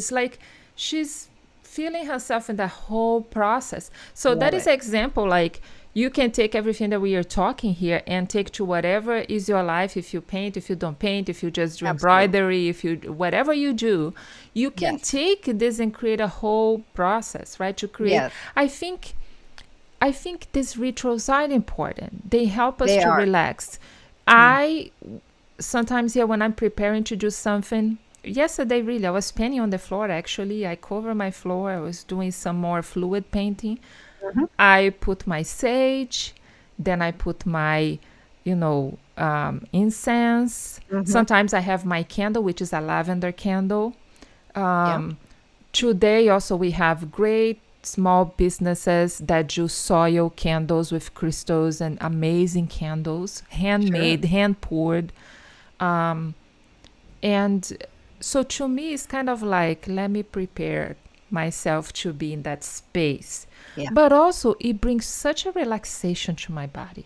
She's feeling herself in the whole process. So that Love is it. an example like you can take everything that we are talking here and take to whatever is your life. If you paint, if you don't paint, if you just do Absolutely. embroidery, if you whatever you do, you can Yes. take this and create a whole process, right? To create. Yes. I think these rituals are important. They help us They to are. relax. Mm. I sometimes here when I'm preparing to do something. Yesterday, really, I was painting on the floor. Actually, I covered my floor. I was doing some more fluid painting. Mhm. I put my sage, then I put my, incense. Mhm. Sometimes I have my candle, which is a lavender candle. Yeah. Today, also, we have great small businesses that do soil candles with crystals and amazing candles, Sure. handmade, hand poured. And so to me, it's kind of like, let me prepare myself to be in that space. Yeah. But also, it brings such a relaxation to my body.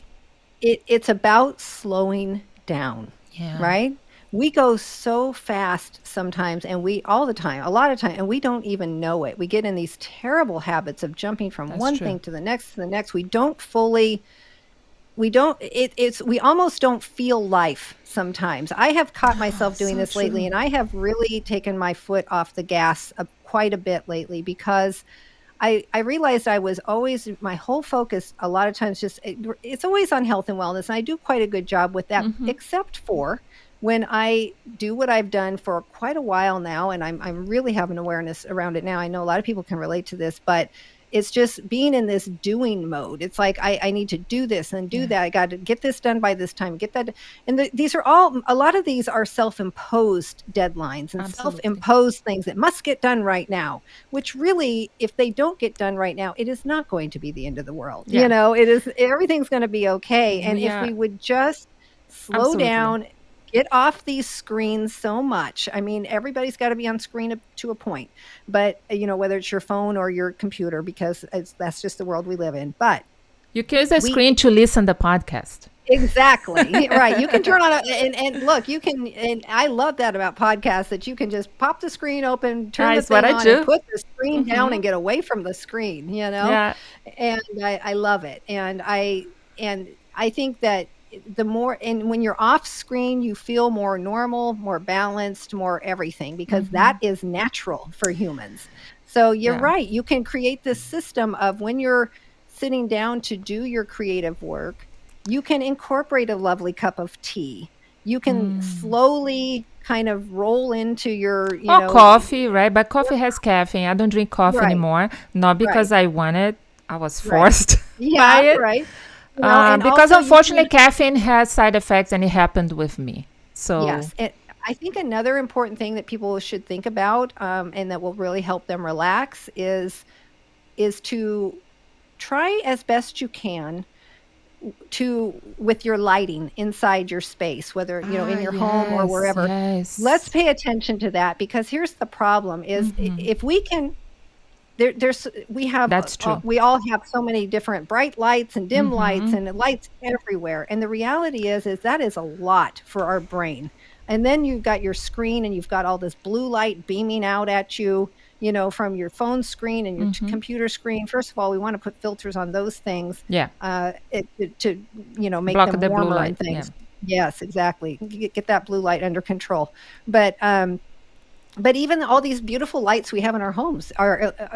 It's about slowing down, Yeah, right? We go so fast sometimes, and all the time, a lot of time, and we don't even know it. We get in these terrible habits of jumping from that's one true. thing to the next to the next. We almost don't feel life sometimes. I have caught Oh, myself doing so this lately, true. and I have really taken my foot off the gas quite a bit lately because I realized I was always my whole focus a lot of times it's always on health and wellness. And I do quite a good job with that, except for when I do what I've done for quite a while now, and I'm really having awareness around it now. I know a lot of people can relate to this, but it's just being in this doing mode. It's like I need to do this and do Yeah, that. I got to get this done by this time, get that. And a lot of these are self-imposed deadlines and absolutely. self-imposed things that must get done right now, which really, if they don't get done right now, it is not going to be the end of the world. Yeah, Everything's going to be okay. And we if are we would just slow absolutely. down, get off these screens so much. I mean, everybody's got to be on screen to a point, but whether it's your phone or your computer, because that's just the world we live in. But You can use the we screen to listen the podcast. exactly right. You can turn on and look. You can, and I love that about podcasts that you can just pop the screen open, turn the That's what thing I on, and do. put the screen down and get away from the screen. Yeah. And I love it. And I think that the more and when you're off screen, you feel more normal, more balanced, more everything, because that is natural for humans. So you're Yeah. right. You can create this system of when you're sitting down to do your creative work, you can incorporate a lovely cup of tea. You can slowly kind of roll into your, Or coffee, right? But coffee has caffeine. I don't drink coffee right, anymore. Not right, because I wanted. I was right. forced by Yeah, it. right. And Because also you can unfortunately, caffeine has side effects, and it happened with me. So yes, and I think another important thing that people should think about, and that will really help them relax is to try as best you can to with your lighting inside your space, whether in your home or yes, wherever. Let's yes. pay attention to that, because here's the problem: is if we can there's That's true. we all have so many different bright lights and dim lights and lights everywhere. And the reality is that is a lot for our brain. And then you've got your screen and you've got all this blue light beaming out at you, from your phone screen and your computer screen. First of all, we want to put filters on those things, Yeah. to make Block them the blue warmer light. and things. Yeah. Yes, exactly. Get that blue light under control. But even all these beautiful lights we have in our homes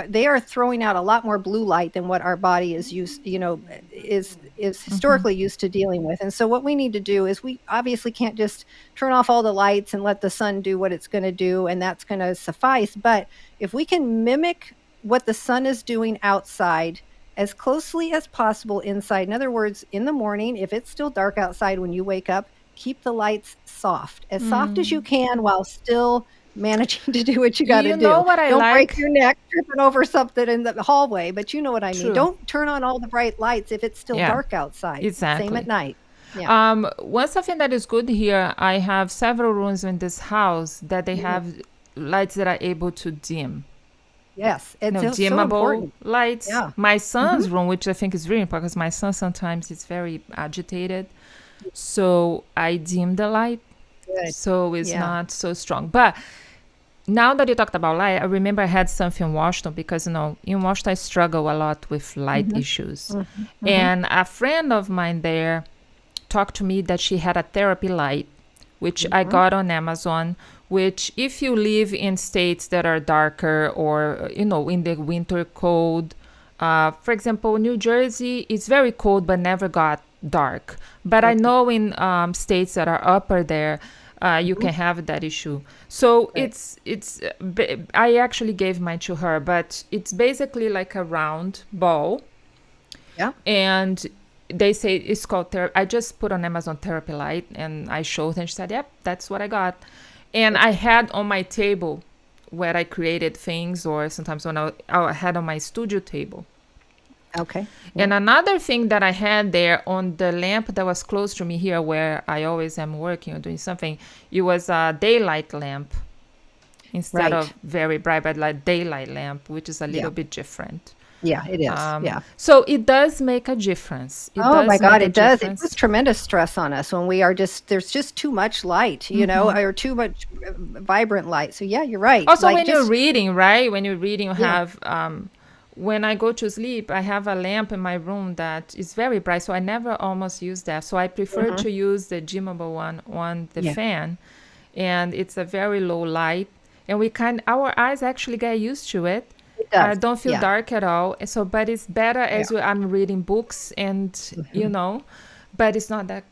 they are throwing out a lot more blue light than what our body is used, is historically used to dealing with. And so what we need to do is, we obviously can't just turn off all the lights and let the sun do what it's going to do, and that's going to suffice. But if we can mimic what the sun is doing outside as closely as possible inside, in other words, in the morning, if it's still dark outside when you wake up, keep the lights soft as you can, while still managing to do what you got to do. Know what I Don't like? break your neck tripping over something in the hallway, but you know what I mean. True. Don't turn on all the bright lights if it's still dark outside. Exactly. Same at night. Yeah. One something that is good here, I have several rooms in this house that they have lights that are able to dim. Yes, it's so dimmable important. lights. Yeah. My son's room, which I think is really important, because my son sometimes is very agitated, so I dim the light. Good. So it's not so strong. But now that you talked about light, I remember I had something in Washington, because in Washington I struggle a lot with light issues. And a friend of mine there talked to me that she had a therapy light, which I got on Amazon, which if you live in states that are darker, or in the winter cold, for example, New Jersey, it's very cold but never got dark. But I know in states that are upper there, you can have that issue. So it's I actually gave mine to her, but it's basically like a round ball. Yeah. And they say it's called I just put on Amazon therapy light, and I showed her, and she said, yep, that's what I got. And I had on my table where I created things, or sometimes when I had on my studio table. Okay. And another thing that I had there on the lamp that was close to me here, where I always am working or doing something, it was a daylight lamp instead of very bright, but like daylight lamp, which is a little bit different. Yeah, it is. So it does make a difference. Oh my God, it does. It puts tremendous stress on us when we are there's just too much light, or too much vibrant light. So yeah, you're right. Also, when you're reading, right? When you're reading, you have, when I go to sleep, I have a lamp in my room that is very bright. So I never almost use that. So I prefer to use the dimmable one on the fan. And it's a very low light. And our eyes actually get used to it. I don't feel dark at all. So, but it's better as I'm reading books and, but it's not that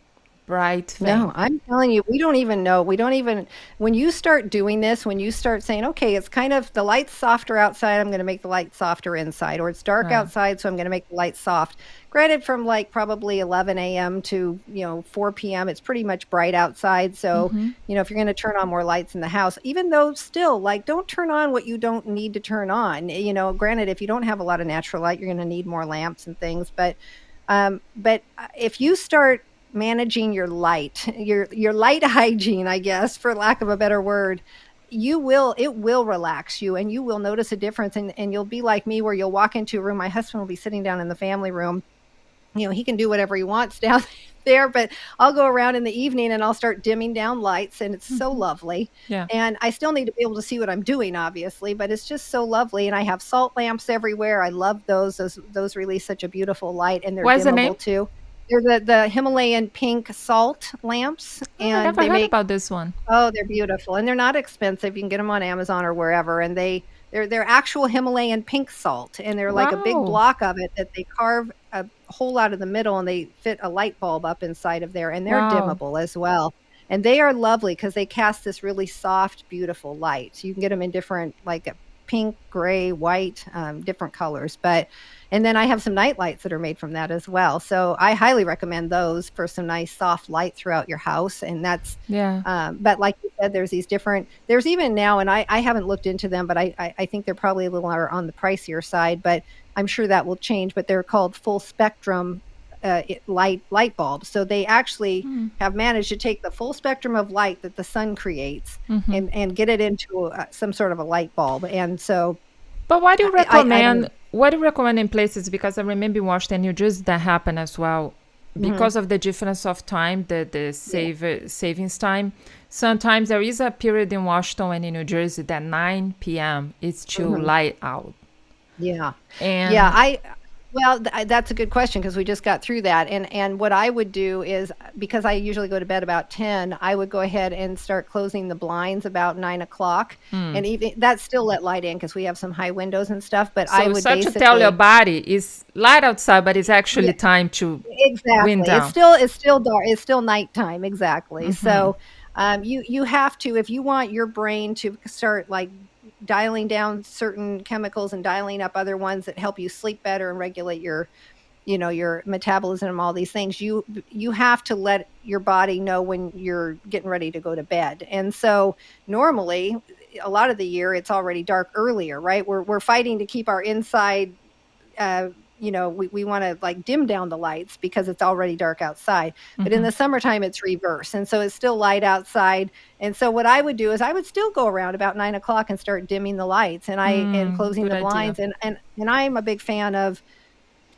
bright thing. No, I'm telling you, we don't even know. When you start doing this, when you start saying, okay, it's kind of, the light's softer outside, I'm going to make the light softer inside, or it's dark outside, so I'm going to make the light soft. Granted, from like probably 11 a.m. to, 4 p.m., it's pretty much bright outside. So, if you're going to turn on more lights in the house, even though still, like, don't turn on what you don't need to turn on. Granted, if you don't have a lot of natural light, you're going to need more lamps and things. But if you start managing your light, your light hygiene, I guess, for lack of a better word, it will relax you, and you will notice a difference. And you'll be like me, where you'll walk into a room. My husband will be sitting down in the family room. He can do whatever he wants down there, but I'll go around in the evening and I'll start dimming down lights, and it's so lovely. Yeah. And I still need to be able to see what I'm doing, obviously, but it's just so lovely. And I have salt lamps everywhere. I love those. Those release such a beautiful light, and they're dimmable too. They're the Himalayan pink salt lamps. And I never heard about this one. Oh, they're beautiful. And they're not expensive. You can get them on Amazon or wherever. And they're actual Himalayan pink salt. And they're like a big block of it that they carve a hole out of the middle, and they fit a light bulb up inside of there. And they're dimmable as well. And they are lovely because they cast this really soft, beautiful light. So you can get them in different, like pink, gray, white, different colors. And then I have some night lights that are made from that as well. So I highly recommend those for some nice soft light throughout your house. And that's, but like you said, there's even now, and I haven't looked into them, but I think they're probably a little on the pricier side, but I'm sure that will change. But they're called full spectrum light bulbs. So they actually have managed to take the full spectrum of light that the sun creates and get it into some sort of a light bulb. And so But what do you I don't know. recommend? What do you recommend in places? Because I remember in Washington, New Jersey, that happened as well. Mm-hmm. Because of the difference of time, the Yeah. savings time. Sometimes there is a period in Washington and in New Jersey that 9 p.m. is too Mm-hmm. light out. Yeah. Yeah. And Well, that's a good question because we just got through that. And what I would do is, because I usually go to bed about 10, I would go ahead and start closing the blinds about 9 o'clock. And even that's still let light in because we have some high windows and stuff. But I so would start to tell your basically, body it's light outside, but it's yeah, actually time to wind exactly. down. It's still dark. It's still nighttime. Exactly. So, you have to, if you want your brain to start like dialing down certain chemicals and dialing up other ones that help you sleep better and regulate your, your metabolism and all these things, you have to let your body know when you're getting ready to go to bed. And so normally a lot of the year it's already dark earlier, right? We're fighting to keep our inside, uh, we want to like dim down the lights because it's already dark outside. But in the summertime, it's reverse. And so it's still light outside. And so what I would do is I would still go around about 9 o'clock and start dimming the lights and closing Good the idea. blinds. And I'm a big fan of,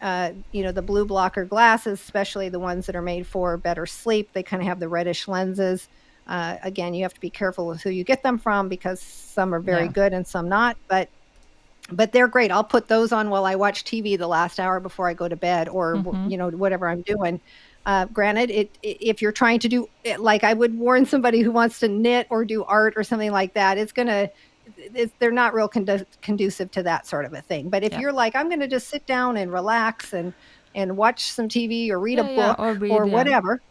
the blue blocker glasses, especially the ones that are made for better sleep. They kind of have the reddish lenses. Again, you have to be careful with who you get them from because some are very Yeah. good and some not. But they're great. I'll put those on while I watch TV the last hour before I go to bed or, whatever I'm doing. Granted, if you're trying to do it, like I would warn somebody who wants to knit or do art or something like that, they're not real conducive to that sort of a thing. But if Yeah. you're like, I'm going to just sit down and relax and watch some TV or read a Yeah, yeah. book Or read, or yeah. whatever,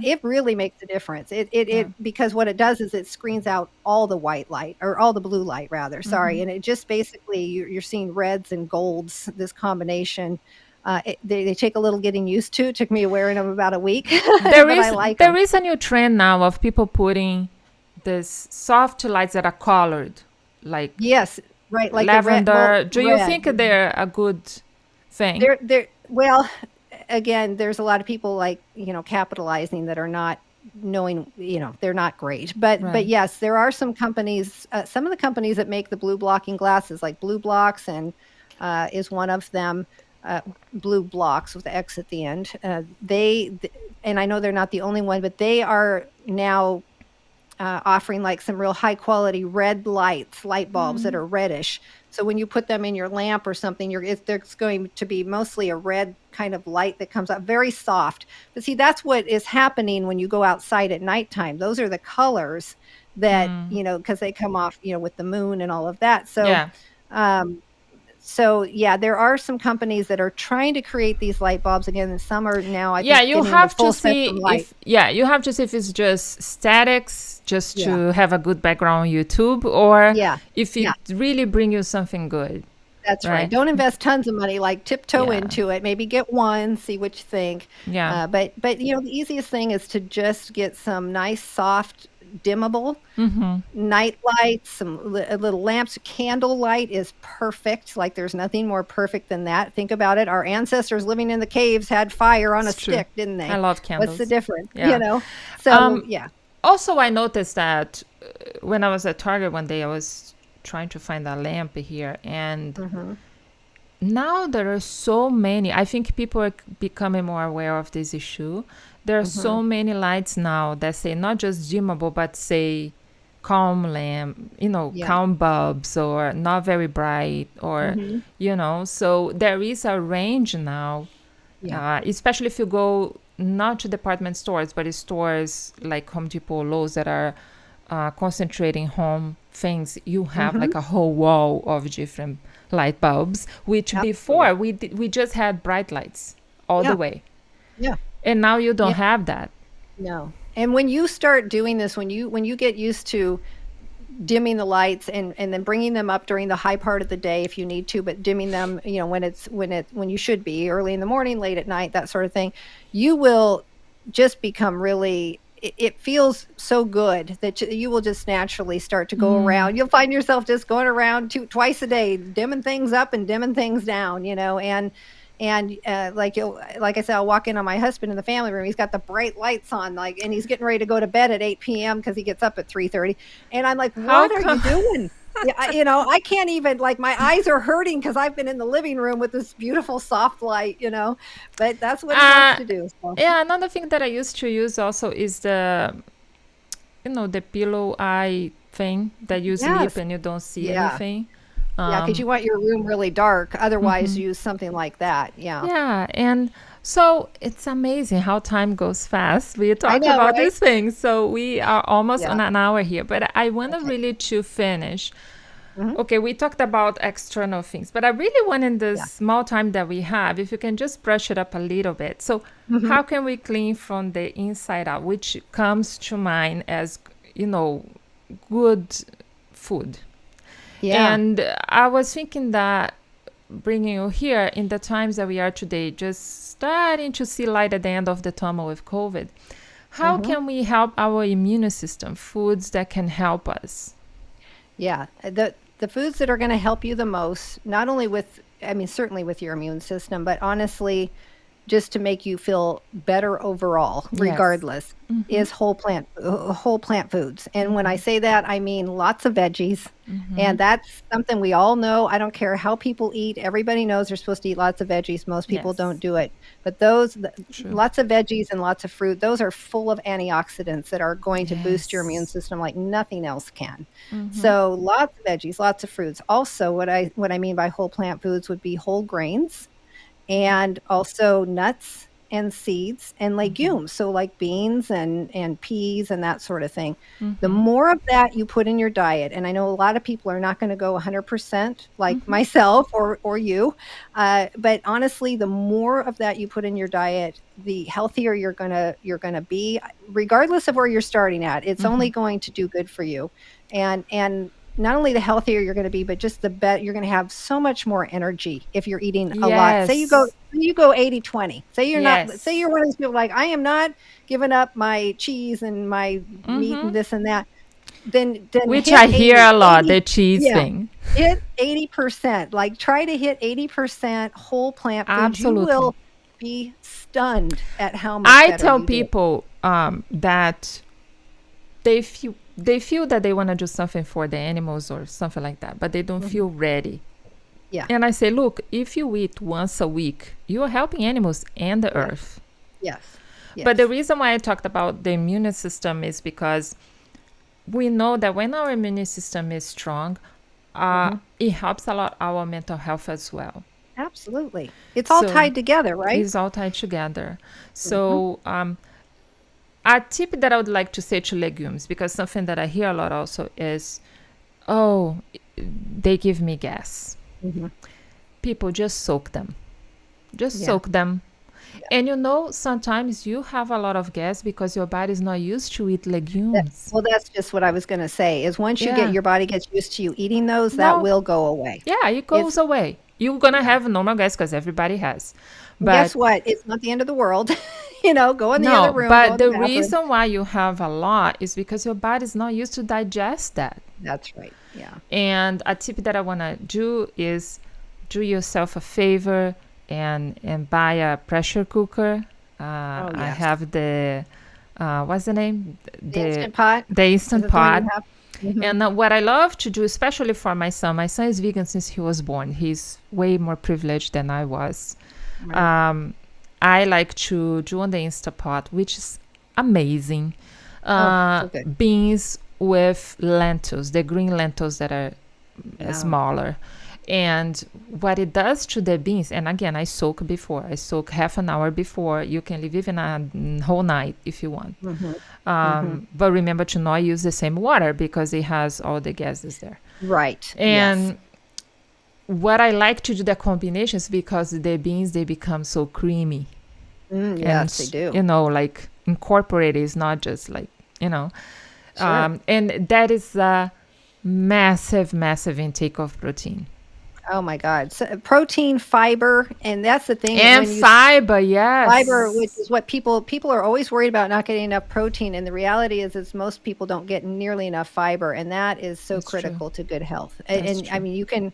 it really makes a difference. Yeah. Because what it does is it screens out all the white light or all the blue light rather. Sorry, and it just basically you're seeing reds and golds. This combination, they take a little getting used to. It took me wearing them about a week, There but I is like there them. is a new trend now of people putting this soft lights that are colored, like Yes, right, like the red. Well, lavender. Do you red. think they're a good thing? They're well, again, there's a lot of people like, capitalizing that are not knowing, they're not great. But Right. yes, there are some of the companies that make the blue blocking glasses, like Blue Blocks and is one of them. Blue Blocks with the X at the end. And I know they're not the only one, but they are now offering like some real high quality red light bulbs that are reddish. So when you put them in your lamp or something, there's going to be mostly a red kind of light that comes out, very soft. But see, that's what is happening when you go outside at nighttime. Those are the colors that, because they come off, with the moon and all of that. Yeah. Um, so yeah, there are some companies that are trying to create these light bulbs again, and some are now, I Yeah, think, you getting the have to full see spectrum light. if you have to see if it's just statics just Yeah, to have a good background on YouTube or yeah, if yeah. it really bring you something good, That's right. right? Don't invest tons of money, like tiptoe Yeah. into it. Maybe get one, see what you think. Yeah. But the easiest thing is to just get some nice, soft, dimmable night lights, some little lamps. Candle light is perfect. Like there's nothing more perfect than that. Think about it. Our ancestors living in the caves had fire on a It's true. stick, didn't I they? love What's the candles. difference? Yeah. So yeah. Also, I noticed that when I was at Target one day, I was trying to find a lamp here, and Hmm. now there are so many. I think people are becoming more aware of this issue. There are Hmm. so many lights now that say not just dimmable, but say calm lamp, Yeah. calm bulbs or not very bright or, Hmm. so there is a range now, Yeah. especially if you go not to department stores, but stores like Home Depot, Lowe's that are concentrating home things. You have Hmm. like a whole wall of different light bulbs, which Absolutely. before we just had bright lights all the Yeah. way, Yeah. and now you don't Yeah. have that. No. And when you start doing this, when you get used to dimming the lights and then bringing them up during the high part of the day if you need to, but dimming them, when you should be early in the morning, late at night, that sort of thing, you will just become really. It feels so good that you will just naturally start to go around. You'll find yourself just going around twice a day, dimming things up and dimming things down, like I said, I'll walk in on my husband in the family room. He's got the bright lights on, and he's getting ready to go to bed at 8 p.m. because he gets up at 3:30. And I'm like, How "What are come? you doing?" Yeah, I can't even, like, my eyes are hurting because I've been in the living room with this beautiful soft light, but that's what he wants Uh, to do. So yeah, another thing that I used to use also is the pillow eye thing that you sleep yes, and you don't see yeah, anything. yeah, because Um, you want your room really dark. Otherwise, mhm. use something like that. Yeah, Yeah, and so it's amazing how time goes fast. We I talk know, about right? these things, so we are almost Yeah. on an hour here, but I want to Okay. really to finish. Hmm. Okay, we talked about external things, but I really want in this Yeah. small time that we have, if you can just brush it up a little bit. So, Hmm. how can we clean from the inside out, which comes to mind as, you know, good food? Yeah. And I was thinking that bringing you here in the times that we are today, just starting to see light at the end of the tunnel with COVID, how Hmm. can we help our immune system? Foods that can help us. Yeah. The foods that are going to help you the most, not only with, I mean, certainly with your immune system, but honestly, just to make you feel better overall, Yes. regardless, is whole plant foods. And when I say that, I mean lots of veggies. And that's something we all know. I don't care how people eat. Everybody knows they're supposed to eat lots of veggies. Most people don't Yes. do it. But True. lots of veggies and lots of fruit, those are full of antioxidants that are going to boost your immune Yes. system like nothing else can. So lots of veggies, lots of fruits. Also, what I mean by whole plant foods would be whole grains and also nuts and seeds and legumes, so like beans and peas and that sort of thing. The more of that you put in your diet, and I know a lot of people are not going to go 100% like myself or you, but honestly, the more of that you put in your diet, the healthier you're gonna be, regardless of where you're starting at. It's only going to do good for you, and not only the healthier you're going to be, but just the better you're going to have so much more energy if you're eating a lot. Yes. Say you go 80/20. Say Yes. you're one of those people like, I am not giving up my cheese and my meat and this and that. Then Which hit I hear 80, a lot, 80. the cheese Yeah. thing. Hit 80%. Like try to hit 80% whole plant foods. You Absolutely. will be stunned at how much I better tell you do. people that they feel that they want to do something for the animals or something like that, but they don't Mhm. feel ready. Yeah. And I say, look, if you eat once a week, you are helping animals and the Yes. earth. Yes. But the Yes. reason why I talked about the immune system is because we know that when our immune system is strong, Hmm. it helps a lot our mental health as well. Absolutely. It's all So tied together, right? it's all tied together. Hmm. So a tip that I would like to say to legumes, because something that I hear a lot also is, oh, they give me gas. Hmm. People just soak them. Just Yeah. soak them. Yeah. And sometimes you have a lot of gas because your body is not used to eat That, legumes. well, that's just what I was going to say is once Yeah. your body gets used to you eating those, that No, will go away. yeah, it It's, goes away. You're going to yeah. have normal gas because everybody has. And guess But what? It's not the end of the world. Go in the other no, room, go but in the the bathroom. reason why you have a lot is because your body is not used to digest that. That's right. Yeah. And a tip that I want to do is do yourself a favor and buy a pressure cooker. Oh, I yes. have the what's the name? The The Instant Pot. the Is instant it the one you pot. have? Hmm. And what I love to do, especially for my son is vegan since he was born. He's way more privileged than I was. Right. Um, I like to do on the Instapot, which is amazing. Oh, so good. Beans with lentils, the green lentils that are Yeah. smaller. And what it does to the beans, and again, I soak before. I soak half an hour before. You can leave even a whole night if you want. Hmm. Hmm. But remember to not use the same water because it has all the gases there. Right. Yes. And what I like to do the combinations because the beans they become so creamy and Yes, they do. like incorporated is not just like you know Sure. and that is a massive intake of protein Oh my God. So, protein, fiber, and that's the thing and when you fiber. fiber, which Yes, is what people are always worried about not getting enough protein, and the reality is most people don't get nearly enough fiber, and that is so that's true. critical to good health. That's And I true. mean, you can,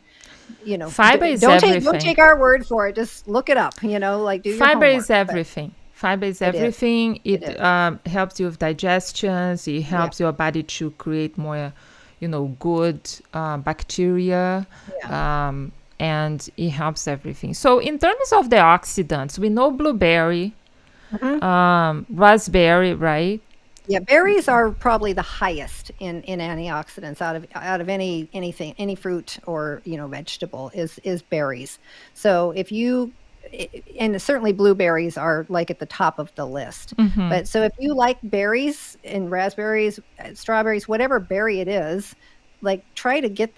Fiber is don't everything. take our word for it. Just look it up. Like do your Fiber is homework. But everything. Fiber is it is. everything. It It is. helps you with digestions. It Yeah. helps your body to create more, good bacteria. Yeah. And it helps everything. So in terms of the oxidants, we know blueberry, raspberry, right? Yeah, berries are probably the highest in antioxidants out of any fruit or vegetable is berries. So and certainly blueberries are like at the top of the list. But so if you like berries and raspberries, strawberries, whatever berry it is, like try to get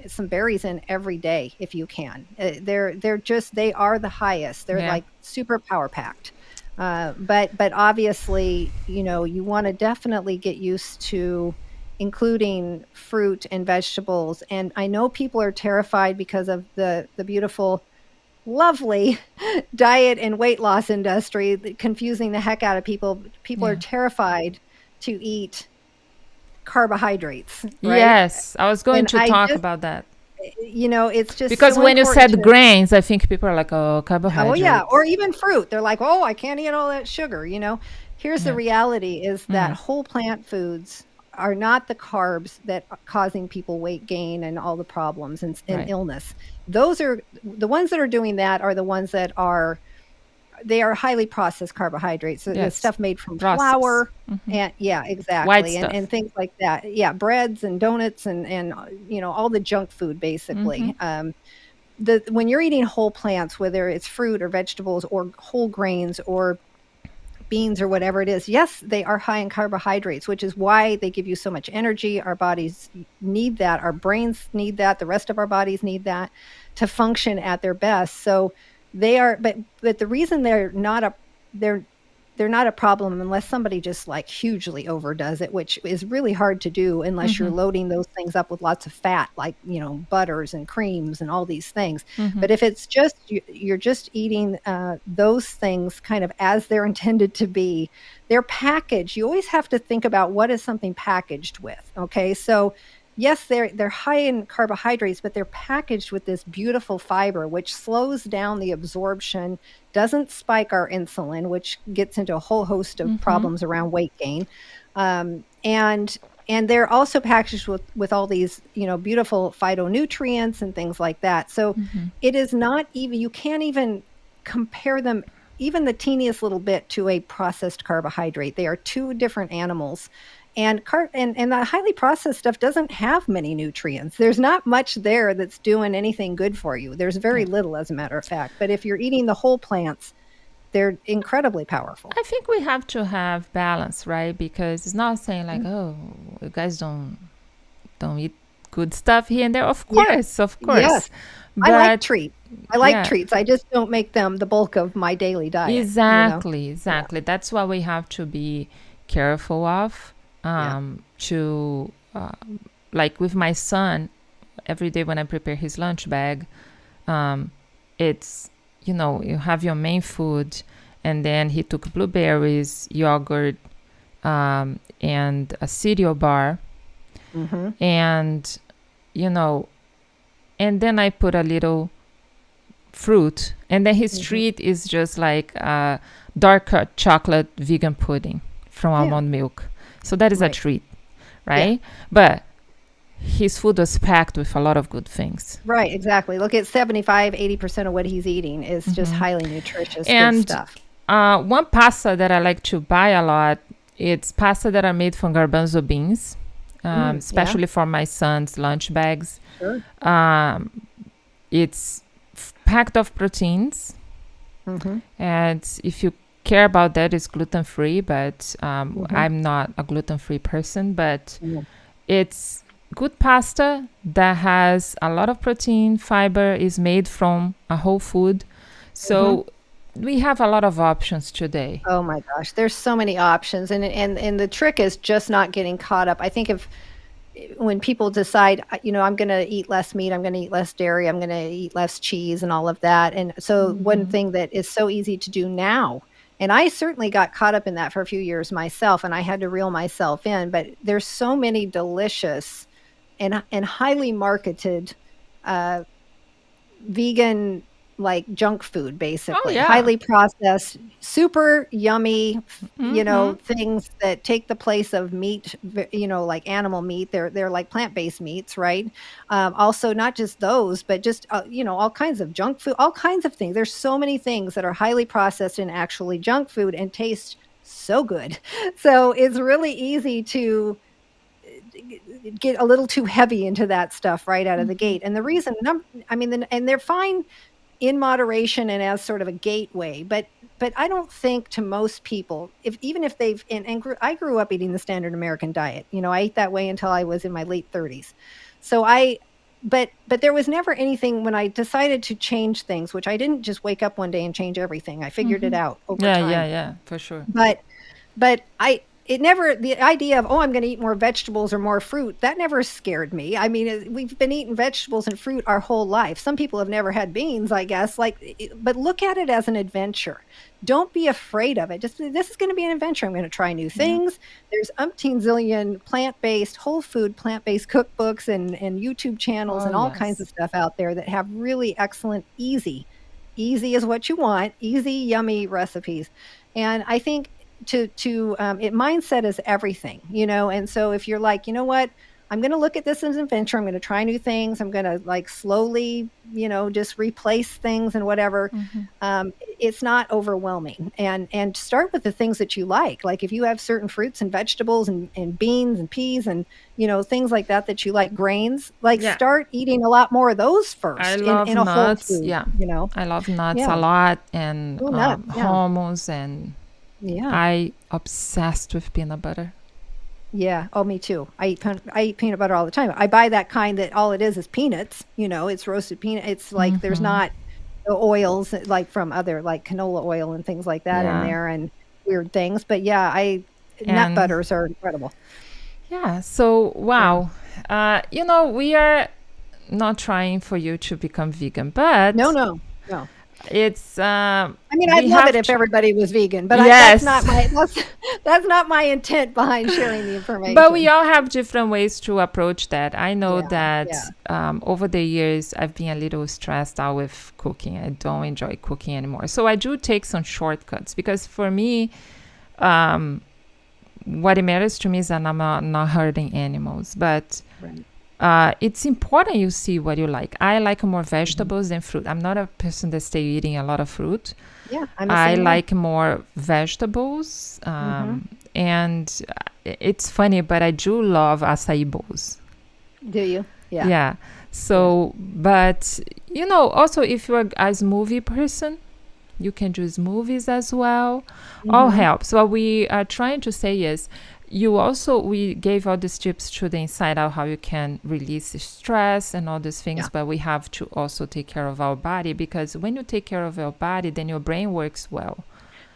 some berries in every day if you can. They are the highest. They're Yeah. like super power packed. But obviously, you want to definitely get used to including fruit and vegetables. And I know people are terrified because of the beautiful, lovely diet and weight loss industry, confusing the heck out of people. People are Yeah. terrified to eat carbohydrates, right? Yes, I was going And to talk about that. it's just Because so when you important said to. grains, I think people are like, oh, Oh yeah, carbohydrates. or even fruit. They're like, "Oh, I can't eat all that sugar," Here's the Yeah. reality is that whole plant foods are not the carbs that are causing people weight gain and all the problems and Right. illness. Those are the ones that are doing that are the ones that they are highly processed carbohydrates. So the Yes. stuff made from Process. flour and yeah, White exactly. And stuff. things like that. Yeah, breads and donuts and all the junk food basically. When you're eating whole plants, whether it's fruit or vegetables or whole grains or beans or whatever it is, yes, they are high in carbohydrates, which is why they give you so much energy. Our bodies need that. Our brains need that. The rest of our bodies need that to function at their best. So they are, but the reason they're not a problem unless somebody just like hugely overdoes it, which is really hard to do unless you're loading those things up with lots of fat, like, butters and creams and all these things. But if it's just, you're just eating those things kind of as they're intended to be, they're packaged. You always have to think about what is something packaged with. Okay. So yes, they're high in carbohydrates, but they're packaged with this beautiful fiber, which slows down the absorption, doesn't spike our insulin, which gets into a whole host of problems around weight gain. And they're also packaged with all these, beautiful phytonutrients and things like that. So it is not even, you can't even compare them even the teeniest little bit to a processed carbohydrate. They are two different animals. And the highly processed stuff doesn't have many nutrients. There's not much there that's doing anything good for you. There's very Yeah. little, as a matter of fact. But if you're eating the whole plants, they're incredibly powerful. I think we have to have balance, right? Because it's not saying like, oh, you guys don't eat good stuff here and there. Of Yeah. course, of course. Yes. I like But treats. I like yeah, treats. I just don't make them the bulk of my daily diet. exactly, Yeah. exactly. That's why we have to be careful of. Yeah. To like with my son, every day when I prepare his lunch bag, it's you have your main food, and then he took blueberries, yogurt, and a cereal bar, and you know, and then I put a little fruit, and then his treat is just like dark chocolate vegan pudding from Yeah. almond milk. So that is a Right. treat, right? But his food was packed with a lot of good things. Right, exactly. Look at 75-80% of what he's eating is just highly nutritious, good And stuff. one pasta that I like to buy a lot, it's pasta that are made from garbanzo beans, especially for my son's lunch bags. Sure. It's packed of proteins, and if you care about that, it's gluten-free, but I'm not a gluten-free person, but it's good pasta that has a lot of protein, fiber, is made from a whole food. So we have a lot of options today. Oh my gosh, there's so many options, and the trick is just not getting caught up. I think when people decide, I'm going to eat less meat, I'm going to eat less dairy, I'm going to eat less cheese and all of that. And so one thing that is so easy to do now, and I certainly got caught up in that for a few years myself, and I had to reel myself in, but there's so many delicious and highly marketed vegan like junk food, Oh, basically. yeah. Highly processed, super yummy, Mm-hmm. things that take the place of meat, like animal meat. They're like plant-based meats, right? Also, not just those, but just all kinds of junk food, all kinds of things. There's so many things that are highly processed and actually junk food and taste so good. So it's really easy to get a little too heavy into that stuff right out of the Mm-hmm. gate. And the reason, I mean, and they're fine in moderation and as sort of a gateway, but I don't think to most people, if even if they've I grew up eating the standard American diet. I ate that way until I was in my late 30s. So but there was never anything when I decided to change things, which I didn't just wake up one day and change everything. I figured it Mm-hmm. out over Yeah, yeah, time. yeah, for sure. But but I it never the idea of, "Oh, I'm gonna eat more vegetables or more fruit," that never scared me. I mean, we've been eating vegetables and fruit our whole life. Some people have never had beans, I guess, but look at it as an adventure. Don't be afraid of it. Just, "This is gonna be an adventure. I'm gonna try new Yeah. things." There's umpteen zillion plant-based, whole food plant-based cookbooks and YouTube channels Oh, and all kinds of yes. stuff out there that have really excellent, easy is what you want, easy, yummy recipes. And I think mindset is everything, and so if you're like, what, I'm going to look at this as an adventure, I'm going to try new things, I'm going to like slowly, just replace things and whatever. Mm-hmm. It's not overwhelming, and start with the things that you like if you have certain fruits and vegetables and beans and peas and things like that you like, grains, like Yeah. start eating a lot more of those I first love in a whole nuts. food. Yeah. I love nuts Yeah. a lot, and Oh, nuts. Yeah. hummus, and Yeah. I obsessed with peanut butter. Yeah. Oh, me too. I eat peanut butter all the time. I buy that kind that all it is peanuts. It's roasted peanut. It's like there's Mm-hmm. not the oils like from other like canola oil and things like that in Yeah. there and weird things. But yeah, I nut And butters are incredible. yeah, so Yeah. wow. We are not trying for you to become vegan, No, but no, no. it's I mean, I'd we love it have if to. everybody was vegan, but that's Yes. not my that's not my intent behind sharing the But we information. all have different ways to approach that. I know Yeah. Yeah. that over the years, I've been a little stressed out with cooking. I don't enjoy cooking anymore. So I do take some shortcuts because for me, um, what it matters to me is that I'm not hurting animals. But Right. it's important you see what you like. I like more Mhm. vegetables than fruit. I'm not a person that stay eating a lot of fruit. Yeah, I'm the I same way. like more vegetables. Mhm. And it's funny, but I do love acai bowls. Do you? Yeah. Yeah. Yeah. So, but also if you're a smoothie person, you can do smoothies as well. All Mhm. helps. What we are trying to say is, we gave all these tips to the inside out how you can release the stress and all these things, Yeah. but we have to also take care of our body, because when you take care of your body, then your brain works well.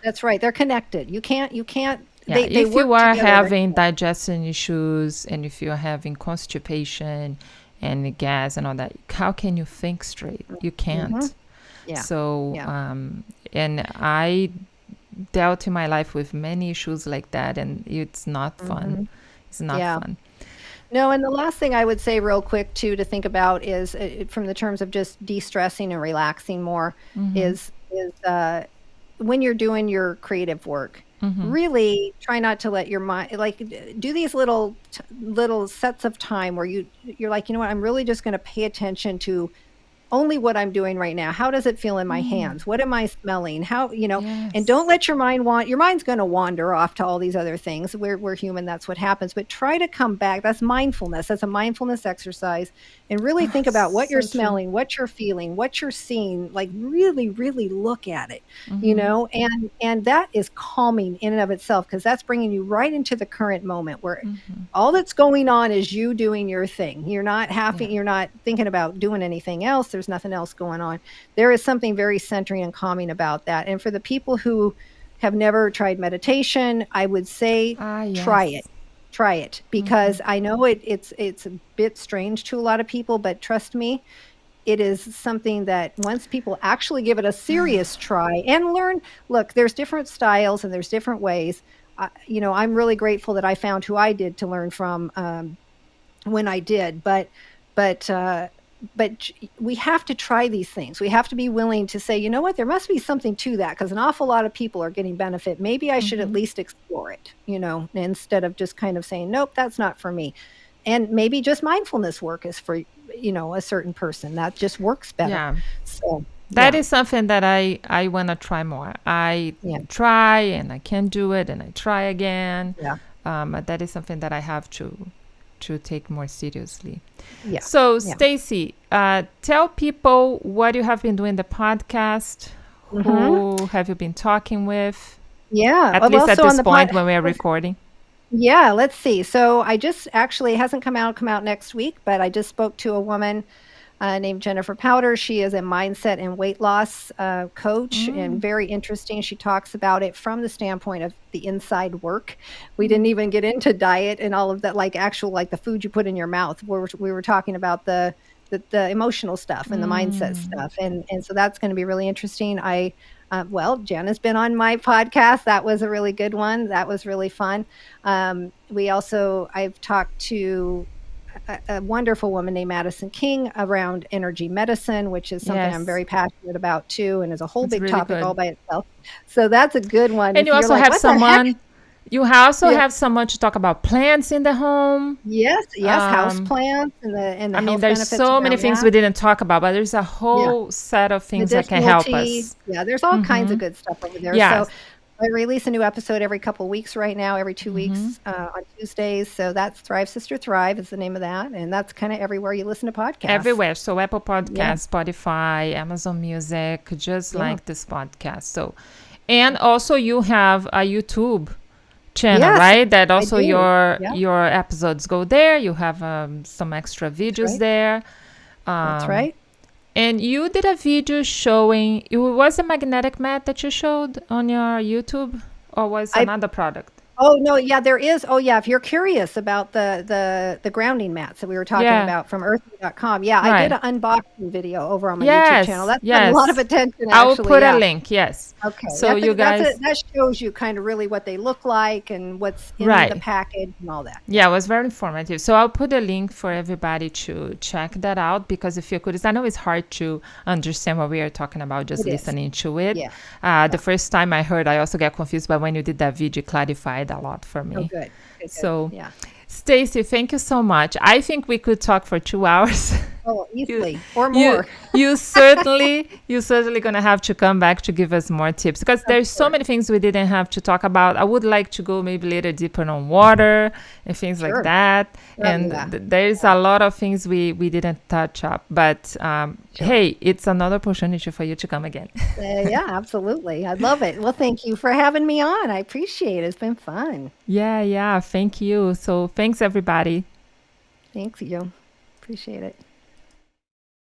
That's right. They're connected. You can't Yeah, they if you work are together. They're having connected. digestion issues and if you're having constipation and gas and all that, how can you think straight? You Mhm. can't. Yeah. So, Yeah. and I dealt in my life with many issues like that, and it's not fun. Mhm. It's not Yeah. fun. No, and the last thing I would say real quick too to think about is, from the terms of just de-stressing and relaxing more, Mm-hmm. is when you're doing your creative work, Mm-hmm. really try not to let your mind, like, do these little sets of time where you're like, "You know what? I'm really just gonna pay attention to only what I'm doing right now. How does it feel in my hands? What am I smelling? And don't Yes. let your mind's going to wander off to all these other things. We're human. That's what happens. But try to come back. That's mindfulness. That's a mindfulness exercise. And really Ah, think about what you're so true. smelling, what you're feeling, what you're seeing. Like really, really look at it, Mm-hmm. and that is calming in and of itself, because that's bringing you right into the current moment where Mm-hmm. all that's going on is you doing your thing. Yeah. You're not thinking about doing anything else. There's nothing else going on. There is something very centering and calming about that. And for the people who have never tried meditation, I would say Ah, try it. yes. Try it, Mm-hmm. because I know it's a bit strange to a lot of people, but trust me, it is something that once people actually give it a serious try and learn, look, there's different styles and there's different ways. I'm really grateful that I found who I did to learn from, when I did, but we have to try these things. We have to be willing to say, you know what, there must be something to that, because an awful lot of people are getting benefit. Maybe I should at least explore it, instead of just kind of saying, nope, that's not for me. And maybe just mindfulness work is for, a certain person that just works better. Yeah. So that is something that I want to try more. I try and I can't do it, and I try again. Yeah. That is something that I have to take more seriously. Yeah. So, Stacey, tell people what you have been doing the podcast. Who have you been talking with? Yeah. At least at this point when we are recording. Yeah, let's see. So I just actually, it hasn't come out next week, but I just spoke to a woman named Jennifer Powder. She is a mindset and weight loss coach, and very interesting. She talks about it from the standpoint of the inside work. We didn't even get into diet and all of that, like the food you put in your mouth. We were talking about the emotional stuff and the mindset stuff. And so that's going to be really interesting. Jen has been on my podcast. That was a really good one. That was really fun. I've talked to a wonderful woman named Madison King around energy medicine, which is something I'm very passionate about too, and is a whole big topic all by itself. So that's a good one. And you also have someone. You also have someone to talk about plants in the home. Yes, house plants and the I mean, there's so many things we didn't talk about, but there's a whole set of things that can help us. Yeah, there's all kinds of good stuff over there. Yes. So I release a new episode every couple of weeks right now, every 2 weeks on Tuesdays. So that's Thrive Sister Thrive is the name of that. And that's kind of everywhere you listen to podcasts. Everywhere. So Apple Podcasts, Spotify, Amazon Music, just like this podcast. So, and also you have a YouTube channel, right? That also your episodes go there. You have some extra videos there. That's right. And you did a video showing, it was a magnetic mat that you showed on your YouTube, or was another product? Oh, no, yeah, there is. Oh, yeah, if you're curious about the grounding mats that we were talking about from Earthingcom. Yeah, I did an unboxing video over on my YouTube channel. That's got a lot of attention, actually. I will put a link, yes. Okay. So you guys... that shows you kind of really what they look like and what's in the package and all that. Yeah, it was very informative. So I'll put a link for everybody to check that out, because if you're curious, I know it's hard to understand what we are talking about just listening to it. Yeah. The first time I heard, I also get confused, but when you did that video, clarified a lot for me. Oh, good. So, Stacey, thank you so much. I think we could talk for 2 hours. Oh, easily, or more. You're certainly going to have to come back to give us more tips, because there's so many things we didn't have to talk about. I would like to go maybe later deeper on water and things like that. And there's a lot of things we didn't touch up. But hey, it's another opportunity for you to come again. Yeah, absolutely. I love it. Well, thank you for having me on. I appreciate it. It's been fun. Yeah. Thank you. So thanks, everybody. Thanks, you. Appreciate it.